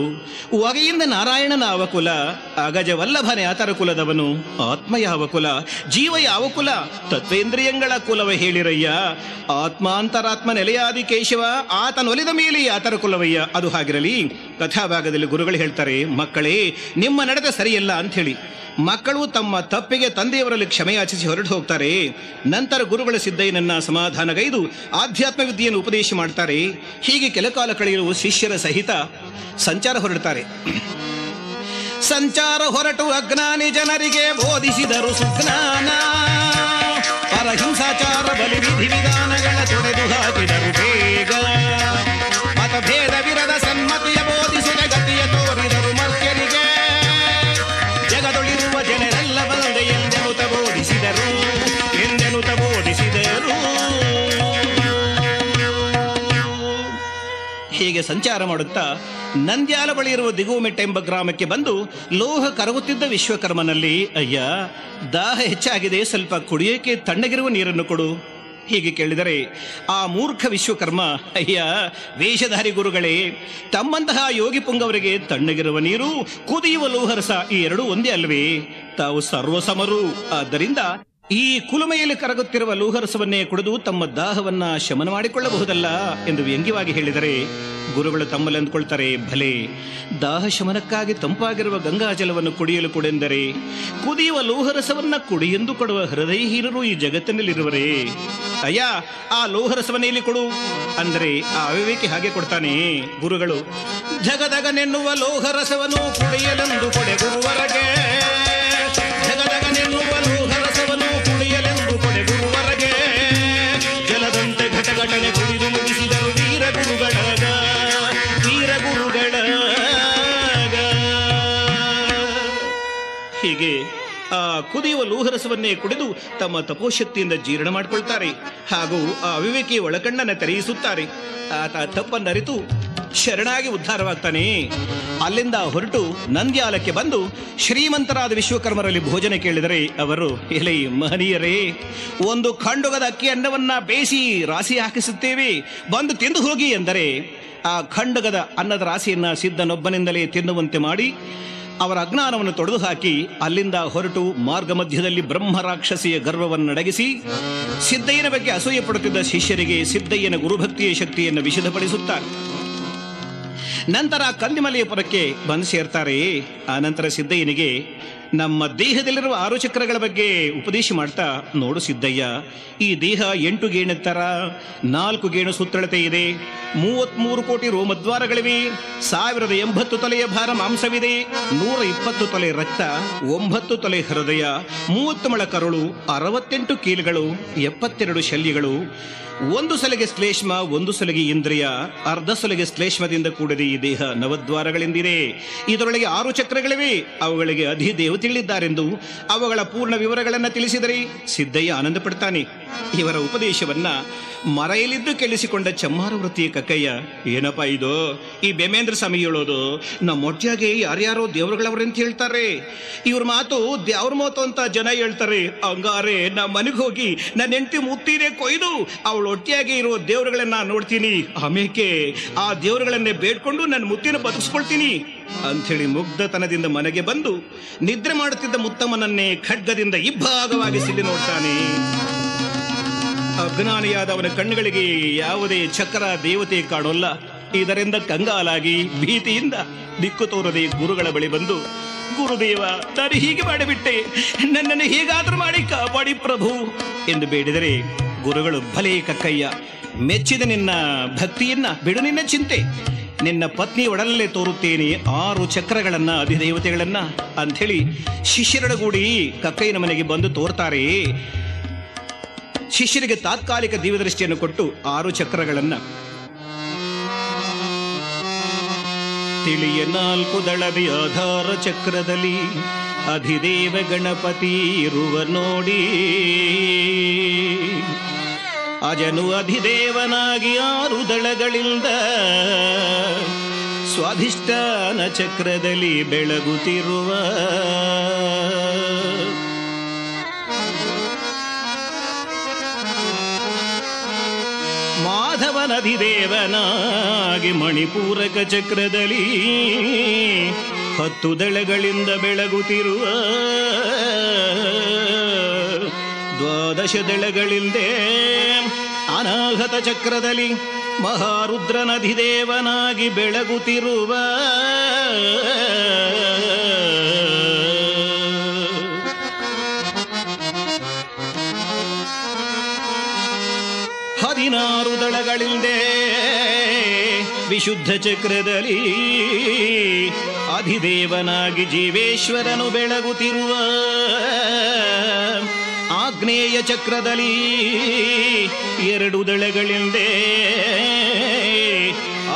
S1: ಒಗೆಯಿಂದ ನಾರಾಯಣನ ಅವಕುಲ, ಅಗಜವಲ್ಲಭನೆ ಆತರ ಕುಲದವನು. ಆತ್ಮ ಯಾವ ಕುಲ, ಜೀವ ಯಾವ ಕುಲ, ತತ್ವೇಂದ್ರಿಯಂಗಳ ಕುಲವೇ ಹೇಳಿರಯ್ಯ. ಆತ್ಮಾಂತರಾತ್ಮ ನೆಲೆಯಾದಿ ಕೇಶವ, ಆತನೊಲಿದ ಮೇಲೆ ಆತರ ಕುಲವಯ್ಯ. ಅದು ಹಾಗಿರಲಿ. ಕಥಾಭಾಗದಲ್ಲಿ ಗುರುಗಳು ಹೇಳ್ತಾರೆ, ಮಕ್ಕಳೇ ನಿಮ್ಮ ನಡೆದ ಸರಿಯಲ್ಲ ಅಂಥೇಳಿ. ಮಕ್ಕಳು ತಮ್ಮ ತಪ್ಪಿಗೆ ತಂದೆಯವರಲ್ಲಿ ಕ್ಷಮೆಯಾಚಿಸಿ ಹೊರಟು ಹೋಗ್ತಾರೆ. ನಂತರ ಗುರುಗಳ ಸಿದ್ದಯ್ಯನನ್ನ ಸಮಾಧಾನಗೈದು ಆಧ್ಯಾತ್ಮ ವಿದ್ಯೆಯನ್ನು ಉಪದೇಶ ಮಾಡ್ತಾರೆ. ಹೀಗೆ ಕೆಲಕಾಲ ಕಳೆಯುವ ಶಿಷ್ಯರ ಸಹಿತ ಸಂಚಾರ ಹೊರಡ್ತಾರೆ. ಸಂಚಾರ ಹೊರಟು ಅಜ್ಞಾನಿ ಜನರಿಗೆ ಬೋಧಿಸಿದರು ಸುಜ್ಞಾನ, ಪರಹಿಂಸಾಚಾರ ಬಲಿ ವಿಧಿ ವಿಧಾನಗಳ ತೊಡೆದು ಹಾಕಿದರು ಬೇಗ. ಮತಭೇದವಿರದ ಸನ್ಮತಿಯ ಬೋಧಿಸಿದ ಗತಿಯ ತೋರಿದರು ಮರ್ತ್ಯರಿಗೆ. ಜಗದೊಳಿರುವ ಜನರೆಲ್ಲ ಬಂದೆ ಎಂದೆನುತ ಬೋಧಿಸಿದರು, ಎಂದೆನುತ ಬೋಧಿಸಿದರು. ಹೀಗೆ ಸಂಚಾರ ಮಾಡುತ್ತಾ ನಂದ್ಯಾಲ ಬಳಿ ಇರುವ ದಿಗುಮೆಟ್ಟ ಎಂಬ ಗ್ರಾಮಕ್ಕೆ ಬಂದು ಲೋಹ ಕರಗುತ್ತಿದ್ದ ವಿಶ್ವಕರ್ಮನಲ್ಲಿ, ಅಯ್ಯ ದಾಹ ಹೆಚ್ಚಾಗಿದೆ, ಸ್ವಲ್ಪ ಕುಡಿಯೋಕೆ ತಣ್ಣಗಿರುವ ನೀರನ್ನು ಕೊಡು. ಹೀಗೆ ಕೇಳಿದರೆ ಆ ಮೂರ್ಖ ವಿಶ್ವಕರ್ಮ, ಅಯ್ಯ ವೇಷಧಾರಿ ಗುರುಗಳೇ, ತಮ್ಮಂತಹ ಯೋಗಿ ಪುಂಗವರಿಗೆ ತಣ್ಣಗಿರುವ ನೀರು, ಕುದಿಯುವ ಲೋಹರಸ ಈ ಎರಡೂ ಒಂದೇ ಅಲ್ವೇ? ತಾವು ಸರ್ವಸಮರು. ಆದ್ದರಿಂದ ಈ ಕುಲುಮೆಯಲ್ಲಿ ಕರಗುತ್ತಿರುವ ಲೋಹರಸವನ್ನೇ ಕುಡಿದು ತಮ್ಮ ದಾಹವನ್ನ ಶಮನ ಮಾಡಿಕೊಳ್ಳಬಹುದಲ್ಲ ಎಂದು ವ್ಯಂಗ್ಯವಾಗಿ ಹೇಳಿದರೆ, ಗುರುಗಳು ತಮ್ಮಲ್ಲಿ ಅಂದ್ಕೊಳ್ತಾರೆ, ಭಲೆ ದಾಹ ಶಮನಕ್ಕಾಗಿ ತಂಪಾಗಿರುವ ಗಂಗಾಜಲವನ್ನು ಕುಡಿಯಲು ಕೊಡೆಂದರೆ ಕುದಿಯುವ ಲೋಹರಸವನ್ನ ಕುಡಿಯೆಂದು ಕೊಡುವ ಹೃದಯಹೀನರು ಈ ಜಗತ್ತಿನಲ್ಲಿರುವರೇ. ಅಯ್ಯ ಆ ಲೋಹರಸವನ್ನೇಲಿ ಕೊಡು ಅಂದರೆ ಆ ಅವಿವೇಕಿ ಹಾಗೆ ಕೊಡ್ತಾನೆ. ಗುರುಗಳು ಜಗದಗನೆನ್ನುವ ಲೋಹರಸವನ್ನು ಕುಡಿಯಲೆಂದು ಕೊಡೆ ಗುರುವರಗೆ, ಜಗದಗನೆನ್ನುವ ಲೋಹರಸವನ್ನು ಕುಡಿಯಲೆಂದು ಕೊಡೆ ಗುರುವರಗೆ. ಜಲದಂತೆ ಘಟಘಟನೆ ಕುಡಿದು ಮುಗಿಸಿದರು ವೀರ ಗುರುಗಳಾಗ, ವೀರ ಗುರುಗಳಾಗ. ಹೀಗೆ ಆ ಕುದಿಯುವ ಲೋಹರಸವನ್ನೇ ಕುಡಿದು ತಮ್ಮ ತಪೋಶಕ್ತಿಯಿಂದ ಜೀರ್ಣ ಮಾಡಿಕೊಳ್ತಾರೆ. ಹಾಗೂ ಆ ಅವಿವೇಕಿಯ ಒಳಕಣ್ಣನ್ನು ತೆರೆಯಿಸುತ್ತಾರೆ. ಆತ ತಪ್ಪನ್ನರಿತು ಶರಣಾಗಿ ಉದ್ಧಾರವಾಗ್ತಾನೆ. ಅಲ್ಲಿಂದ ಹೊರಟು ನಂದ್ಯಾಲಕ್ಕೆ ಬಂದು ಶ್ರೀಮಂತರಾದ ವಿಶ್ವಕರ್ಮರಲ್ಲಿ ಭೋಜನ ಕೇಳಿದರೆ ಅವರು, ಎಲೆ ಮಹನೀಯರೇ, ಒಂದು ಖಂಡುಗದ ಅಕ್ಕಿ ಅನ್ನವನ್ನ ಬೇಯಿಸಿ ರಾಶಿ ಹಾಕಿಸುತ್ತೇವೆ, ಬಂದು ತಿಂದು ಹೋಗಿ ಎಂದರೆ ಆ ಖಂಡುಗದ ಅನ್ನದ ರಾಶಿಯನ್ನ ಸಿದ್ಧನೊಬ್ಬನಿಂದಲೇ ತಿನ್ನುವಂತೆ ಮಾಡಿ ಅವರ ಅಜ್ಞಾನವನ್ನು ತೊಡೆದು ಹಾಕಿ ಅಲ್ಲಿಂದ ಹೊರಟು ಮಾರ್ಗ ಮಧ್ಯದಲ್ಲಿ ಬ್ರಹ್ಮ ರಾಕ್ಷಸಿಯ ಗರ್ವವನ್ನು ಅಡಗಿಸಿ ಸಿದ್ದಯ್ಯನ ಬಗ್ಗೆ ಅಸೂಯೆ ಪಡುತ್ತಿದ್ದ ಶಿಷ್ಯರಿಗೆ ಸಿದ್ದಯ್ಯನ ಗುರುಭಕ್ತಿಯ ಶಕ್ತಿಯನ್ನು ವಿಶದಪಡಿಸುತ್ತಾರೆ. ನಂತರ ಕಂದಿಮಲೆಯಪುರಕ್ಕೆ ಬಂದು ಸೇರ್ತಾರೆ. ಆ ನಂತರ ಸಿದ್ದಯ್ಯನಿಗೆ ನಮ್ಮ ದೇಹದಲ್ಲಿರುವ 6 ಚಕ್ರಗಳ ಬಗ್ಗೆ ಉಪದೇಶ ಮಾಡ್ತಾ, ನೋಡು ಸಿದ್ದಯ್ಯ, ಈ ದೇಹ 8 ಗೇಣೆತ್ತರ, 4 ಗೇಣು ಸುತ್ತಳತೆ ಇದೆ, 33 ಕೋಟಿ ರೋಮದ್ವಾರಗಳಿವೆ, 1080 ತೊಲೆಯ ಭಾರ ಮಾಂಸವಿದೆ, 120 ತೊಲೆ ರಕ್ತ, 9 ತೊಲೆ ಹೃದಯ, 30 ಮೊಳ ಕರುಳು, 68 ಕೀಲುಗಳು, 72 ಶಲ್ಯಗಳು, 1 ಸಲಿಗೆ ಶ್ಲೇಷ್ಮ, 1 ಸಲಿಗೆ ಇಂದ್ರಿಯ, ಅರ್ಧ ಸಲಿಗೆ ಶ್ಲೇಷ್ಮದಿಂದ ಕೂಡಿದ ಈ ದೇಹ ನವದ್ವಾರಗಳಿಂದಿದೆ. ಇದರೊಳಗೆ 6 ಚಕ್ರಗಳಿವೆ, ಅವುಗಳಿಗೆ ಅಧಿದೇವತೆಗಳಿದ್ದಾರೆಂದು ಅವುಗಳ ಪೂರ್ಣ ವಿವರಗಳನ್ನು ತಿಳಿಸಿದರೆ ಸಿದ್ದಯ್ಯ ಆನಂದ ಪಡ್ತಾನೆ. ಇವರ ಉಪದೇಶವನ್ನ ಮರೆಯಲಿದ್ದು ಕೇಳಿಸಿಕೊಂಡ ಚಮ್ಮಾರ ವೃತ್ತಿಯ ಕಕ್ಕಯ್ಯ, ಏನಪ್ಪಾ ಇದು, ಈ ಬೇಮೇಂದ್ರ ಸ್ವಾಮಿ ಹೇಳೋದು ನಮ್ಮೊಟ್ಟಿಯಾಗೆ ಯಾರ್ಯಾರೋ ದೇವರುಗಳವ್ರಂತ ಹೇಳ್ತಾರೆ, ಇವ್ರ ಮಾತು ದೇವ್ರ ಮಾತು ಅಂತ ಜನ ಹೇಳ್ತಾರೆ. ಹಂಗಾರೆ ನಾ ಮನೆಗೆ ಹೋಗಿ ನನ್ನ ಹೆಂಡತಿ ಮುತ್ತಿನೇ ಕೊಯ್ದು ಅವಳು ಒಟ್ಟಿಯಾಗಿ ಇರೋ ದೇವರುಗಳನ್ನ ನೋಡ್ತೀನಿ, ಆಮೇಲೆ ಆ ದೇವರುಗಳನ್ನೇ ಬೇಡ್ಕೊಂಡು ನನ್ನ ಮುತ್ತಿನ ಬದುಕಿಸ್ಕೊಳ್ತೀನಿ ಅಂಥೇಳಿ ಮುಗ್ಧತನದಿಂದ ಮನೆಗೆ ಬಂದು ನಿದ್ರೆ ಮಾಡುತ್ತಿದ್ದ ಮುತ್ತಮ್ಮನನ್ನೇ ಖಡ್ಗದಿಂದ ಇಬ್ಬಾಗವಾಗಿ ಸಿಲ್ಲಿ ನೋಡ್ತಾನೆ. ಅಜ್ಞಾನಿಯಾದ ಅವನ ಕಣ್ಣುಗಳಿಗೆ ಯಾವುದೇ ಚಕ್ರ ದೇವತೆ ಕಾಣೋಲ್ಲ. ಇದರಿಂದ ಕಂಗಾಲಾಗಿ ಭೀತಿಯಿಂದ ದಿಕ್ಕು ತೋರದೆ ಗುರುಗಳ ಬಳಿ ಬಂದು, ಗುರುದೇವ, ನಾನು ಹೀಗೆ ಮಾಡಿಬಿಟ್ಟೆ, ನನ್ನನ್ನು ಹೇಗಾದ್ರೂ ಮಾಡಿ ಕಾಪಾಡಿ ಪ್ರಭು ಎಂದು ಬೇಡಿದರೆ ಗುರುಗಳು, ಭಲೇ ಕಕ್ಕಯ್ಯ, ಮೆಚ್ಚಿದ ನಿನ್ನ ಭಕ್ತಿಯನ್ನ, ಬಿಡು ನಿನ್ನ ಚಿಂತೆ, ನಿನ್ನ ಪತ್ನಿ ಒಡಲಲ್ಲೇ ತೋರುತ್ತೇನೆ 6 ಚಕ್ರಗಳನ್ನ, ಅಧಿದೇವತೆಗಳನ್ನ ಅಂಥೇಳಿ ಶಿಷ್ಯರೊಡಗೂಡಿ ಕಕ್ಕಯ್ಯನ ಮನೆಗೆ ಬಂದು ತೋರ್ತಾರೆ. ಶಿಷ್ಯರಿಗೆ ತಾತ್ಕಾಲಿಕ ದಿವ್ಯದೃಷ್ಟಿಯನ್ನು ಕೊಟ್ಟು 6 ಚಕ್ರಗಳನ್ನ, ತಿಳಿಯ 4 ದಳದಿ ಆಧಾರ ಚಕ್ರದಲ್ಲಿ ಅಧಿದೇವ ಗಣಪತಿ ಇರುವ ನೋಡಿ. ಅಜನು ಅಧಿದೇವನಾಗಿ 6 ದಳಗಳಿಂದ ಸ್ವಾಧಿಷ್ಠಾನ ಚಕ್ರದಲ್ಲಿ ಬೆಳಗುತ್ತಿರುವ ಮಾಧವನಧಿದೇವನಾಗಿ ಮಣಿಪೂರಕ ಚಕ್ರದಲ್ಲಿ 10 ದಳಗಳಿಂದ ಬೆಳಗುತ್ತಿರುವ 12 ದಳಗಳಿಂದೇ ಅನಾಹತ ಚಕ್ರದಲ್ಲಿ ಮಹಾರುದ್ರನಧಿದೇವನಾಗಿ ಬೆಳಗುತ್ತಿರುವ 16 ದಳಗಳಿಂದೇ ವಿಶುದ್ಧ ಚಕ್ರದಲ್ಲಿ ಅಧಿದೇವನಾಗಿ ಜೀವೇಶ್ವರನು ಬೆಳಗುತ್ತಿರುವ ಆಗ್ನೇಯ ಚಕ್ರದಲ್ಲಿ 2 ದಳಗಳಿಂದೇ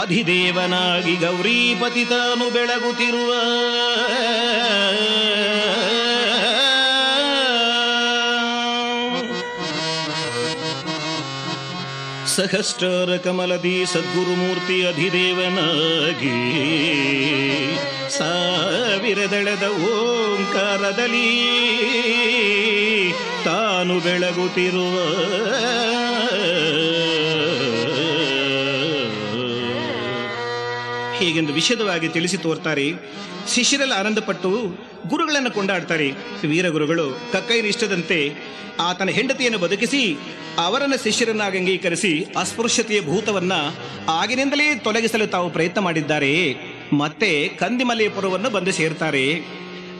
S1: ಅಧಿದೇವನಾಗಿ ಗೌರೀಪತಿ ತಾನು ಬೆಳಗುತ್ತಿರುವ ಸಹಸ್ರಾರ ಕಮಲದಿ ಸದ್ಗುರುಮೂರ್ತಿ ಅಧಿದೇವನಾಗಿ 1000 ದಳದ ಓಂಕಾರದಲ್ಲಿ ತಾನು ಬೆಳಗುತ್ತಿರುವ ಹೀಗೆಂದು ವಿಶದವಾಗಿ ತಿಳಿಸಿ ತೋರ್ತಾರೆ. ಶಿಷ್ಯರೆಲ್ಲ ಆನಂದಪಟ್ಟು ಗುರುಗಳನ್ನು ಕೊಂಡಾಡ್ತಾರೆ. ವೀರಗುರುಗಳು ಕಕ್ಕೈರಿಷ್ಟದಂತೆ ಆತನ ಹೆಂಡತಿಯನ್ನು ಬದುಕಿಸಿ ಅವರನ್ನು ಶಿಷ್ಯರನ್ನಾಗಿ ಅಂಗೀಕರಿಸಿ ಅಸ್ಪೃಶ್ಯತೆಯ ಭೂತವನ್ನ ಆಗಿನಿಂದಲೇ ತೊಲಗಿಸಲು ತಾವು ಪ್ರಯತ್ನ ಮಾಡಿದ್ದಾರೆ. ಮತ್ತೆ ಕಂದಿಮಲ್ಲೇಪುರವನ್ನು ಬಂದು ಸೇರ್ತಾರೆ.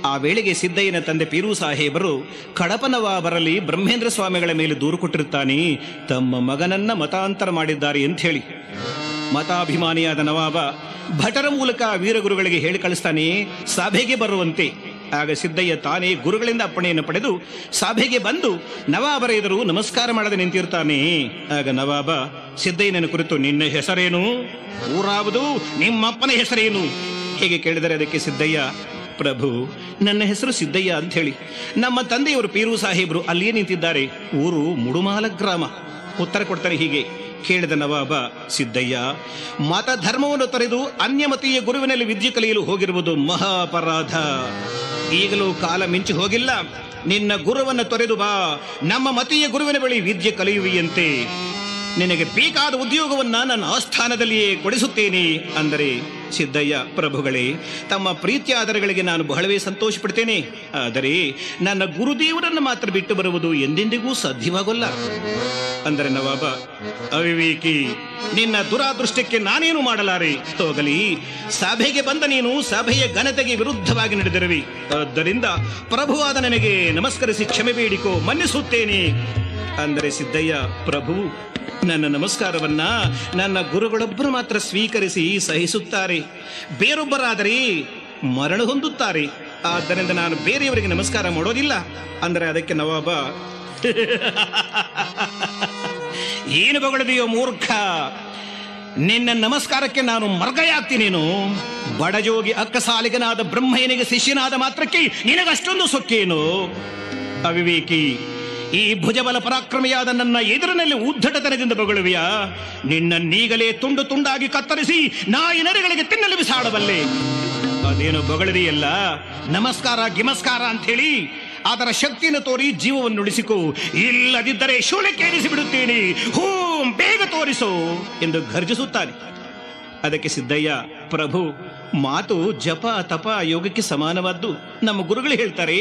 S1: ಆ ವೇಳೆಗೆ ಸಿದ್ದಯ್ಯನ ತಂದೆ ಪೀರು ಸಾಹೇಬರು ಕಡಪನವ ಬರಲಿ ಬ್ರಹ್ಮೇಂದ್ರ ಸ್ವಾಮಿಗಳ ಮೇಲೆ ದೂರು ಕೊಟ್ಟಿರುತ್ತಾನೆ, ತಮ್ಮ ಮಗನನ್ನ ಮತಾಂತರ ಮಾಡಿದ್ದಾರೆ ಅಂತ ಹೇಳಿ. ಮತಾಭಿಮಾನಿಯಾದ ನವಾಬ ಭಟರ ಮೂಲಕ ವೀರಗುರುಗಳಿಗೆ ಹೇಳಿ ಕಳಿಸ್ತಾನೆ ಸಭೆಗೆ ಬರುವಂತೆ. ಆಗ ಸಿದ್ದಯ್ಯ ತಾನೇ ಗುರುಗಳಿಂದ ಅಪ್ಪಣೆಯನ್ನು ಪಡೆದು ಸಭೆಗೆ ಬಂದು ನವಾಬರ ಎದುರು ನಮಸ್ಕಾರ ಮಾಡದೆ ನಿಂತಿರ್ತಾನೆ. ಆಗ ನವಾಬ ಸಿದ್ದಯ್ಯನ ಕುರಿತು ನಿನ್ನ ಹೆಸರೇನು, ಊರಾವುದು, ನಿಮ್ಮಪ್ಪನ ಹೆಸರೇನು ಹೇಗೆ ಕೇಳಿದರೆ ಅದಕ್ಕೆ ಸಿದ್ದಯ್ಯ, ಪ್ರಭು ನನ್ನ ಹೆಸರು ಸಿದ್ದಯ್ಯ ಅಂತ ಹೇಳಿ. ನಮ್ಮ ತಂದೆಯವರು ಪೀರು ಸಾಹೇಬರು ಅಲ್ಲಿಯೇ ನಿಂತಿದ್ದಾರೆ, ಊರು ಮುಡುಮಾಲ ಗ್ರಾಮ. ಉತ್ತರ ಕೊಡ್ತಾರೆ ಹೀಗೆ. ಕೇಳಿದ ನವಾಬ, ಸಿದ್ದಯ್ಯ, ಮತ ಧರ್ಮವನ್ನು ತೊರೆದು ಅನ್ಯಮತೀಯ ಗುರುವಿನಲ್ಲಿ ವಿದ್ಯೆ ಕಲಿಯಲು ಹೋಗಿರುವುದು ಮಹಾಪರಾಧ. ಈಗಲೂ ಕಾಲ ಮಿಂಚಿ ಹೋಗಿಲ್ಲ. ನಿನ್ನ ಗುರುವನ್ನು ತೊರೆದು ಬಾ, ನಮ್ಮ ಮತೀಯ ಗುರುವಿನ ಬಳಿ ವಿದ್ಯೆ ಕಲಿಯುವಿಯಂತೆ. ನಿನಗೆ ಬೇಕಾದ ಉದ್ಯೋಗವನ್ನ ನನ್ನ ಆಸ್ಥಾನದಲ್ಲಿಯೇ ಕೊಡಿಸುತ್ತೇನೆ ಅಂದರೆ, ಸಿದ್ದಯ್ಯ, ಪ್ರಭುಗಳೇ, ತಮ್ಮ ಪ್ರೀತಿಯ ಆದರಗಳಿಗೆ ನಾನು ಬಹಳವೇ ಸಂತೋಷ ಪಡ್ತೇನೆ. ಆದರೆ ನನ್ನ ಗುರುದೇವರನ್ನು ಮಾತ್ರ ಬಿಟ್ಟು ಬರುವುದು ಎಂದೆಂದಿಗೂ ಸಾಧ್ಯವಾಗಲ್ಲ ಅಂದರೆ ನವಾಬ, ಅವಿವೇಕಿ, ನಿನ್ನ ದುರಾದೃಷ್ಟಕ್ಕೆ ನಾನೇನು ಮಾಡಲಾರೆ. ಹೋಗಲಿ, ಸಭೆಗೆ ಬಂದ ನೀನು ಸಭೆಯ ಘನತೆಗೆ ವಿರುದ್ಧವಾಗಿ ನಡೆದಿರುವಿ. ಆದ್ದರಿಂದ ಪ್ರಭುವಾದ ನನಗೆ ನಮಸ್ಕರಿಸಿ ಕ್ಷಮೆ ಬೇಡಿಕೋ, ಮನ್ನಿಸುತ್ತೇನೆ ಅಂದರೆ ಸಿದ್ದಯ್ಯ, ಪ್ರಭು ನನ್ನ ನಮಸ್ಕಾರವನ್ನ ನನ್ನ ಗುರುಗಳೊಬ್ಬರು ಮಾತ್ರ ಸ್ವೀಕರಿಸಿ ಸಹಿಸುತ್ತಾರೆ, ಬೇರೊಬ್ಬರಾದರೆ ಮರಣ ಹೊಂದುತ್ತಾರೆ. ಆದ್ದರಿಂದ ನಾನು ಬೇರೆಯವರಿಗೆ ನಮಸ್ಕಾರ ಮಾಡೋದಿಲ್ಲ ಅಂದರೆ ಅದಕ್ಕೆ ನವಾಬ, ಏನು ಬಗಳದೆಯೋ ಮೂರ್ಖ, ನಿನ್ನ ನಮಸ್ಕಾರಕ್ಕೆ ನಾನು ಮರ್ಗಯಾಗ್ತೀನೇನು? ಬಡಜೋಗಿ ಅಕ್ಕಸಾಲಿಗನಾದ ಬ್ರಹ್ಮಯ್ಯನಿಗೆ ಶಿಷ್ಯನಾದ ಮಾತ್ರಕ್ಕೆ ನಿನಗಷ್ಟೊಂದು ಸೊಕ್ಕೇನು? ಅವಿವೇಕಿ, ಈ ಭುಜಬಲ ಪರಾಕ್ರಮಿಯಾದ ನನ್ನ ಎದುರಿನಲ್ಲಿ ಉದ್ದಟತನದಿಂದ ಬಗಳುವಿಯಾ? ನಿನ್ನನ್ನೀಗಲೇ ತುಂಡು ತುಂಡಾಗಿ ಕತ್ತರಿಸಿ ನಾಯಿ ನರಿಗಳಿಗೆ ತಿನ್ನಲು ಬಿಸಾಡಬಲ್ಲೆ. ಅದೇನು ಬಗಳದಿಯಲ್ಲ, ನಮಸ್ಕಾರ ಗಿಮಸ್ಕಾರ ಅಂತ ಹೇಳಿ ಅದರ ಶಕ್ತಿಯನ್ನು ತೋರಿ ಜೀವವನ್ನು ಉಳಿಸಿಕೋ, ಇಲ್ಲದಿದ್ದರೆ ಶೂಲಕ್ಕೆ ಏರಿಸಿ ಬಿಡುತ್ತೇನೆ, ಹೂಂ ಬೇಗ ತೋರಿಸೋ ಎಂದು ಗರ್ಜಿಸುತ್ತಾನೆ. ಅದಕ್ಕೆ ಸಿದ್ದಯ್ಯ, ಪ್ರಭು ಮಾತು ಜಪ ತಪ ಯೋಗಕ್ಕೆ ಸಮಾನವಾದ್ದು. ನಮ್ಮ ಗುರುಗಳು ಹೇಳ್ತಾರೆ,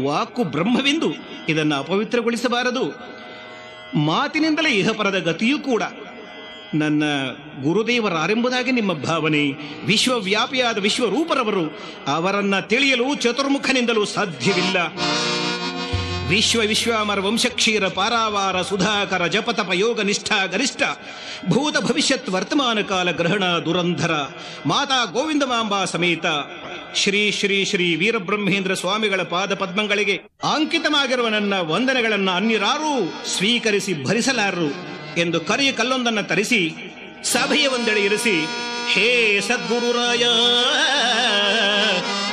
S1: ವಾಕು ಬ್ರಹ್ಮವೆಂದು, ಇದನ್ನು ಅಪವಿತ್ರಗೊಳಿಸಬಾರದು. ಮಾತಿನಿಂದಲೇ ಇಹಪರದ ಗತಿಯೂ ಕೂಡ. ನನ್ನ ಗುರುದೇವರಾರೆಂಬುದಾಗಿ ನಿಮ್ಮ ಭಾವನೆ. ವಿಶ್ವವ್ಯಾಪಿಯಾದ ವಿಶ್ವರೂಪರವರು, ಅವರನ್ನ ತಿಳಿಯಲು ಚತುರ್ಮುಖನಿಂದಲೂ ಸಾಧ್ಯವಿಲ್ಲ. ವಿಶ್ವಾಮರ ವಂಶಕ್ಷೀರ ಪಾರಾವಾರ ಸುಧಾಕರ ಜಪತಪ ಯೋಗ ನಿಷ್ಠಾ ಗರಿಷ್ಠ ಭೂತ ಭವಿಷ್ಯತ್ ವರ್ತಮಾನ ಕಾಲ ಗ್ರಹಣ ದುರಂಧರ ಮಾತಾ ಗೋವಿಂದಮಾಂಬಾ ಸಮೇತ ಶ್ರೀ ಶ್ರೀ ಶ್ರೀ ವೀರಬ್ರಹ್ಮೇಂದ್ರ ಸ್ವಾಮಿಗಳ ಪಾದ ಪದ್ಮಗಳಿಗೆ ಅಂಕಿತವಾಗಿರುವ ನನ್ನ ವಂದನೆಗಳನ್ನು ಅನ್ಯರಾರೂ ಸ್ವೀಕರಿಸಿ ಭರಿಸಲಾರರು ಎಂದು ಕರಿಯ ಕಲ್ಲೊಂದನ್ನು ತರಿಸಿ ಸಭೆಯ ಒಂದೆಡೆ ಇರಿಸಿ, ಹೇ ಸದ್ಗುರುರಾಯ,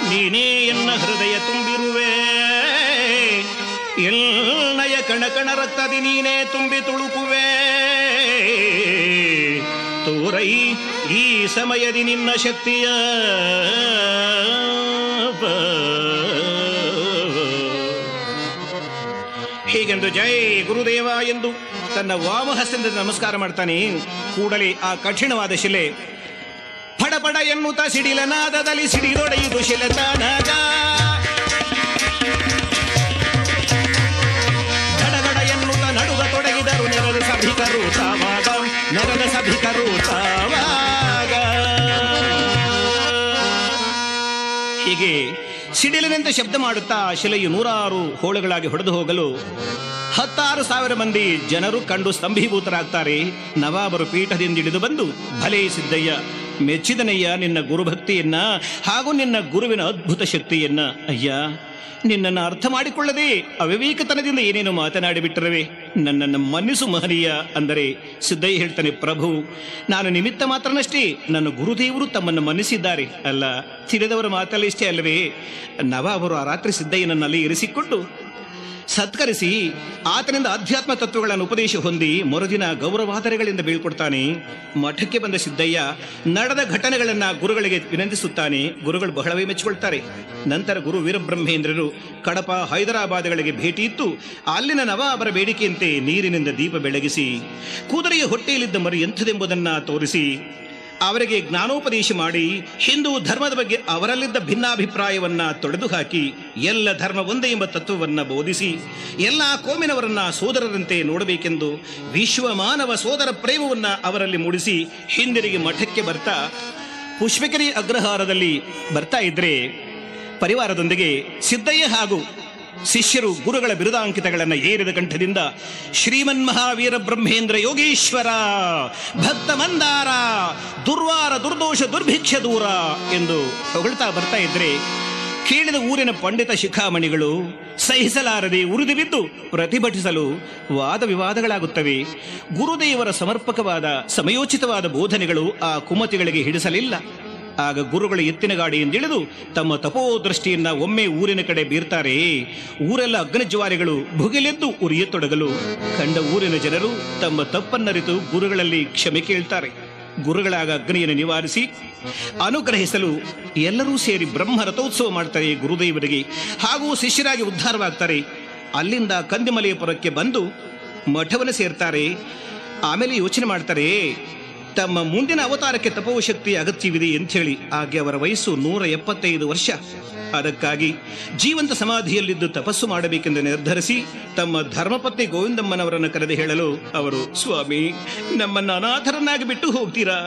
S1: ನೀನೇ ಎನ್ನ ಹೃದಯ ತುಂಬಿರುವೆ. ಎಲ್ಲಯ ಕಣಕಣ ರಕ್ತದಿ ನೀನೇ ತುಂಬಿ ತುಳುಕುವೆ. ತೋರೈ ಈ ಸಮಯದಿ ನಿನ್ನ ಶಕ್ತಿಯ. ಹೀಗೆಂದು ಜೈ ಗುರುದೇವ ಎಂದು ತನ್ನ ವಾಮಹಸ್ತದಿಂದ ನಮಸ್ಕಾರ ಮಾಡ್ತಾನೆ. ಕೂಡಲೇ ಆ ಕಠಿಣವಾದ ಶಿಲೆ ಪಡಪಡ ಎನ್ನುತ್ತ ಸಿಡಿಲನಾದದಲ್ಲಿ ಸಿಡಿದೊಡೆಯುವುದು ಶಿಲತನಗ. ಗಡಗಡ ಎನ್ನುತ್ತ ನಡುಗ ತೊಡಗಿದರು ನೆರದ ಸಭಿಕರು ತಾವಾಗ. ನೆರದ ಸಭಿಕರು ತಾವಾಗ. ಹೀಗೆ ಸಿಡಿಲಿನಂತೆ ಶಬ್ದ ಮಾಡುತ್ತಾ ಶಿಲೆಯು 100 ಹೋಳುಗಳಾಗಿ ಹೊಡೆದು ಹೋಗಲು 16,000 ಮಂದಿ ಜನರು ಕಂಡು ಸ್ತಂಭೀಭೂತರಾಗ್ತಾರೆ. ನವಾಬರು ಪೀಠದಿಂದ ಇಳಿದು ಬಂದು, ಭಲೇ ಸಿದ್ದಯ್ಯ, ಮೆಚ್ಚಿದನಯ್ಯ ನಿನ್ನ ಗುರುಭಕ್ತಿಯನ್ನ ಹಾಗೂ ನಿನ್ನ ಗುರುವಿನ ಅದ್ಭುತ ಶಕ್ತಿಯನ್ನ. ಅಯ್ಯ, ನಿನ್ನನ್ನು ಅರ್ಥ ಮಾಡಿಕೊಳ್ಳದೆ ಅವಿವೇಕತನದಿಂದ ಏನೇನು ಮಾತನಾಡಿಬಿಟ್ಟರವೆ, ನನ್ನನ್ನು ಮನ್ನಿಸು ಮಹನೀಯ ಅಂದರೆ ಸಿದ್ದಯ್ಯ ಹೇಳ್ತಾನೆ, ಪ್ರಭು, ನಾನು ನಿಮಿತ್ತ ಮಾತ್ರನಷ್ಟೇ, ನನ್ನ ಗುರುದೇವರು ತಮ್ಮನ್ನು ಮನ್ನಿಸಿದ್ದಾರೆ. ಅಲ್ಲ, ತಿಳಿದವರ ಮಾತಲ್ಲಿ ಇಷ್ಟೇ ಅಲ್ಲವೇ? ನವಾಬರು ಆ ರಾತ್ರಿ ಸಿದ್ದಯ್ಯನನ್ನಲ್ಲಿ ಇರಿಸಿಕೊಂಡು ಸತ್ಕರಿಸಿ ಆತನಿಂದ ಅಧ್ಯಾತ್ಮ ತತ್ವಗಳನ್ನು ಉಪದೇಶ ಹೊಂದಿ ಮರುದಿನ ಗೌರವಾದರೆಗಳಿಂದ ಬೀಳ್ಕೊಡ್ತಾನೆ. ಮಠಕ್ಕೆ ಬಂದ ಸಿದ್ದಯ್ಯ ನಡೆದ ಘಟನೆಗಳನ್ನ ಗುರುಗಳಿಗೆ ವಿನಂತಿಸುತ್ತಾನೆ. ಗುರುಗಳು ಬಹಳವೇ ಮೆಚ್ಚಿಕೊಳ್ತಾರೆ. ನಂತರ ಗುರು ವೀರಬ್ರಹ್ಮೇಂದ್ರರು ಕಡಪ, ಹೈದರಾಬಾದ್ಗಳಿಗೆ ಭೇಟಿ ಇತ್ತು. ಅಲ್ಲಿನ ನವಾಬರ ಬೇಡಿಕೆಯಂತೆ ನೀರಿನಿಂದ ದೀಪ ಬೆಳಗಿಸಿ ಕುದುರೆಯ ಹೊಟ್ಟೆಯಲ್ಲಿದ್ದ ಮರಿ ಎಂಥದೆಂಬುದನ್ನು ತೋರಿಸಿ ಅವರಿಗೆ ಜ್ಞಾನೋಪದೇಶ ಮಾಡಿ ಹಿಂದೂ ಧರ್ಮದ ಬಗ್ಗೆ ಅವರಲ್ಲಿದ್ದ ಭಿನ್ನಾಭಿಪ್ರಾಯವನ್ನ ತೊಡೆದು ಹಾಕಿ ಎಲ್ಲ ಧರ್ಮ ಒಂದೇ ಎಂಬ ತತ್ವವನ್ನು ಬೋಧಿಸಿ ಎಲ್ಲ ಕೋಮಿನವರನ್ನ ಸೋದರರಂತೆ ನೋಡಬೇಕೆಂದು ವಿಶ್ವ ಮಾನವ ಸೋದರ ಪ್ರೇಮವನ್ನ ಅವರಲ್ಲಿ ಮೂಡಿಸಿ ಹಿಂದಿರುಗಿ ಮಠಕ್ಕೆ ಬರ್ತಾ ಪುಷ್ಪಗಿರಿ ಅಗ್ರಹಾರದಲ್ಲಿ ಬರ್ತಾ ಇದ್ರೆ ಪರಿವಾರದೊಂದಿಗೆ ಸಿದ್ದಯ್ಯ ಹಾಗೂ ಶಿಷ್ಯರು ಗುರುಗಳ ಬಿರುದಾಂಕಿತಗಳನ್ನು ಏರಿದ ಕಂಠದಿಂದ ಶ್ರೀಮನ್ ಮಹಾವೀರ ಬ್ರಹ್ಮೇಂದ್ರ ಯೋಗೀಶ್ವರ ಭಕ್ತ ಮಂದಾರ ದುರ್ವಾರ ದುರ್ದೋಷ ದುರ್ಭಿಕ್ಷ ದೂರ ಎಂದು ಹೊಗಳ್ತಾ ಬರ್ತಾ ಇದ್ರೆ ಕೇಳಿದ ಊರಿನ ಪಂಡಿತ ಶಿಖಾಮಣಿಗಳು ಸಹಿಸಲಾರದೆ ಉರಿದು ಬಿದ್ದು ಪ್ರತಿಭಟಿಸಲು ವಾದ ವಿವಾದಗಳಾಗುತ್ತವೆ. ಗುರುದೇವರ ಸಮರ್ಪಕವಾದ ಸಮಯೋಚಿತವಾದ ಬೋಧನೆಗಳು ಆ ಕುಮತಿಗಳಿಗೆ ಹಿಡಿಸಲಿಲ್ಲ. ಆಗ ಗುರುಗಳು ಎತ್ತಿನ ಗಾಡಿಯಿಂದಿಳಿದು ತಮ್ಮ ತಪೋದೃಷ್ಟಿಯನ್ನ ಒಮ್ಮೆ ಊರಿನ ಕಡೆ ಬೀರ್ತಾರೆ. ಊರೆಲ್ಲ ಅಗ್ನಿಜ್ವಾಲೆಗಳು ಭುಗಿಲೆದ್ದು ಉರಿಯತೊಡಗಲು ಕಂಡ ಊರಿನ ಜನರು ತಮ್ಮ ತಪ್ಪನ್ನರಿತು ಗುರುಗಳಲ್ಲಿ ಕ್ಷಮೆ ಕೇಳ್ತಾರೆ. ಗುರುಗಳಾಗ ಅಗ್ನಿಯನ್ನು ನಿವಾರಿಸಿ ಅನುಗ್ರಹಿಸಲು ಎಲ್ಲರೂ ಸೇರಿ ಬ್ರಹ್ಮ ರಥೋತ್ಸವ ಮಾಡ್ತಾರೆ. ಗುರುದೇವರಿಗೆ ಹಾಗೂ ಶಿಷ್ಯರಾಗಿ ಉದ್ಧಾರವಾಗ್ತಾರೆ. ಅಲ್ಲಿಂದ ಕಂದಿಮಲೆಯಪುರಕ್ಕೆ ಬಂದು ಮಠವನ್ನು ಸೇರ್ತಾರೆ. ಆಮೇಲೆ ಯೋಚನೆ ಮಾಡ್ತಾರೆ, ತಮ್ಮ ಮುಂದಿನ ಅವತಾರಕ್ಕೆ ತಪೋಶಕ್ತಿ ಅಗತ್ಯವಿದೆ ಎಂಥೇಳಿ. ಹಾಗೆ ಅವರ ವಯಸ್ಸು 175 ವರ್ಷ. ಅದಕ್ಕಾಗಿ ಜೀವಂತ ಸಮಾಧಿಯಲ್ಲಿದ್ದು ತಪಸ್ಸು ಮಾಡಬೇಕೆಂದು ನಿರ್ಧರಿಸಿ ತಮ್ಮ ಧರ್ಮಪತ್ನಿ ಗೋವಿಂದಮ್ಮನವರನ್ನು ಕರೆದು ಹೇಳಲು ಅವರು, ಸ್ವಾಮಿ, ನಮ್ಮನ್ನು ಅನಾಥರನ್ನಾಗಿ ಬಿಟ್ಟು ಹೋಗ್ತೀರಾ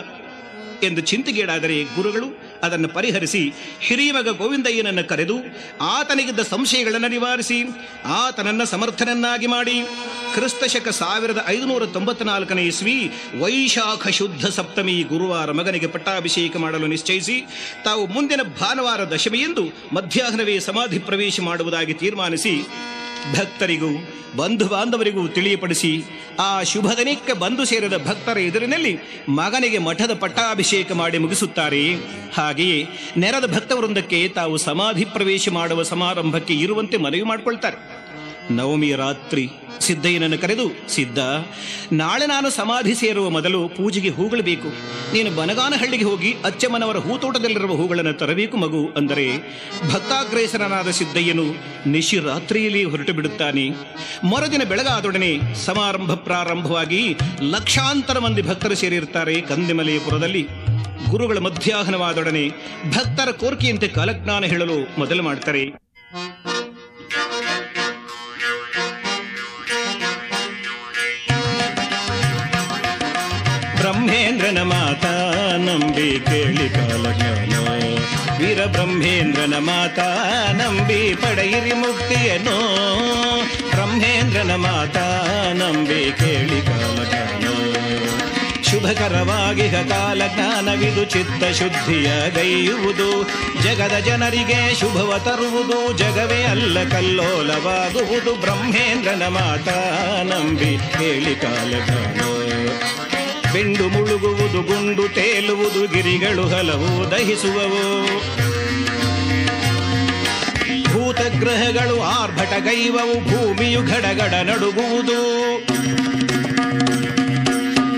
S1: ಎಂದು ಚಿಂತೆಗೀಡಾದರೆ ಗುರುಗಳು ಅದನ್ನು ಪರಿಹರಿಸಿ ಹಿರಿಯ ಮಗ ಗೋವಿಂದಯ್ಯನನ್ನು ಕರೆದು ಆತನಿಗಿದ್ದ ಸಂಶಯಗಳನ್ನು ನಿವಾರಿಸಿ ಆತನನ್ನು ಸಮರ್ಥನನ್ನಾಗಿ ಮಾಡಿ ಕ್ರಿಸ್ತಶಕ 1594 ಇಸ್ವಿ ವೈಶಾಖ ಶುದ್ಧ ಸಪ್ತಮಿ ಗುರುವಾರ ಮಗನಿಗೆ ಪಟ್ಟಾಭಿಷೇಕ ಮಾಡಲು ನಿಶ್ಚಯಿಸಿ ತಾವು ಮುಂದಿನ ಭಾನುವಾರ ದಶಮಿಯೆಂದು ಮಧ್ಯಾಹ್ನವೇ ಸಮಾಧಿ ಪ್ರವೇಶ ಮಾಡುವುದಾಗಿ ತೀರ್ಮಾನಿಸಿ ಭಕ್ತರಿಗೂ ಬಂಧು ಬಾಂಧವರಿಗೂ ತಿಳಿಯಪಡಿಸಿ ಆ ಶುಭ ದಿನಕ್ಕೆ ಬಂದು ಸೇರಿದ ಭಕ್ತರ ಎದುರಿನಲ್ಲಿ ಮಗನಿಗೆ ಮಠದ ಪಟ್ಟಾಭಿಷೇಕ ಮಾಡಿ ಮುಗಿಸುತ್ತಾರೆ. ಹಾಗೆಯೇ ನೆರೆದ ಭಕ್ತವೃಂದಕ್ಕೆ ತಾವು ಸಮಾಧಿ ಪ್ರವೇಶ ಮಾಡುವ ಸಮಾರಂಭಕ್ಕೆ ಇರುವಂತೆ ಮನವಿ ಮಾಡಿಕೊಳ್ತಾರೆ. ನವಮಿಯ ರಾತ್ರಿ ಸಿದ್ದಯ್ಯನನ್ನು ಕರೆದು, ಸಿದ್ಧ, ನಾಳೆ ನಾನು ಸಮಾಧಿ ಸೇರುವ ಮೊದಲು ಪೂಜೆಗೆ ಹೂಗಳು ಬೇಕು. ನೀನು ಬನಗಾನಹಳ್ಳಿಗೆ ಹೋಗಿ ಅಚ್ಚಮ್ಮನವರ ಹೂತೋಟದಲ್ಲಿರುವ ಹೂಗಳನ್ನು ತರಬೇಕು ಮಗು ಅಂದರೆ ಭಕ್ತಾಗ್ರೇಸರನಾದ ಸಿದ್ದಯ್ಯನು ನಿಶಿರಾತ್ರಿಯಲ್ಲಿ ಹೊರಟು ಬಿಡುತ್ತಾನೆ. ಮರುದಿನ ಬೆಳಗಾದೊಡನೆ ಸಮಾರಂಭ ಪ್ರಾರಂಭವಾಗಿ ಲಕ್ಷಾಂತರ ಮಂದಿ ಭಕ್ತರು ಸೇರಿರ್ತಾರೆ ಕಂದಿಮಲೆಯಪುರದಲ್ಲಿ. ಗುರುಗಳ ಮಧ್ಯಾಹ್ನವಾದೊಡನೆ ಭಕ್ತರ ಕೋರಿಕೆಯಂತೆ ಕಾಲಜ್ಞಾನ ಹೇಳಲು ಮೊದಲು ಮಾಡ್ತಾರೆ. ಬ್ರಹ್ಮೇಂದ್ರನ ಮಾತಾ ನಂಬಿ ಕೇಳಿ ಕಾಲಜ್ಞಾನ, ವೀರ ಬ್ರಹ್ಮೇಂದ್ರನ ಮಾತಾ ನಂಬಿ ಪಡೆಯಿರಿ ಮುಕ್ತಿಯನ್ನು. ಬ್ರಹ್ಮೇಂದ್ರನ ಮಾತಾ ನಂಬಿ ಕೇಳಿ ಕಾಲಜ್ಞಾನ, ಶುಭಕರವಾಗಿ ಕಾಲಜ್ಞಾನವಿದು ಚಿತ್ತ ಶುದ್ಧಿಯ ಗೈಯುವುದು. ಜಗದ ಜನರಿಗೆ ಶುಭವ ತರುವುದು, ಜಗವೇ ಅಲ್ಲ ಕಲ್ಲೋಲವಾಗುವುದು. ಬ್ರಹ್ಮೇಂದ್ರನ ಮಾತಾ ನಂಬಿ ಕೇಳಿ ಕಾಲಜ್ಞಾನ, ಬೆಂಡು ಮುಳುಗುವುದು, ಗುಂಡು ತೇಲುವುದು, ಗಿರಿಗಳು ಹಲವು ದಹಿಸುವವು. ಭೂ ಭೂತಗ್ರಹಗಳು ಆರ್ಭಟಗೈವವು, ಭೂಮಿಯು ಗಡಗಡ ನಡುಗುವುದು.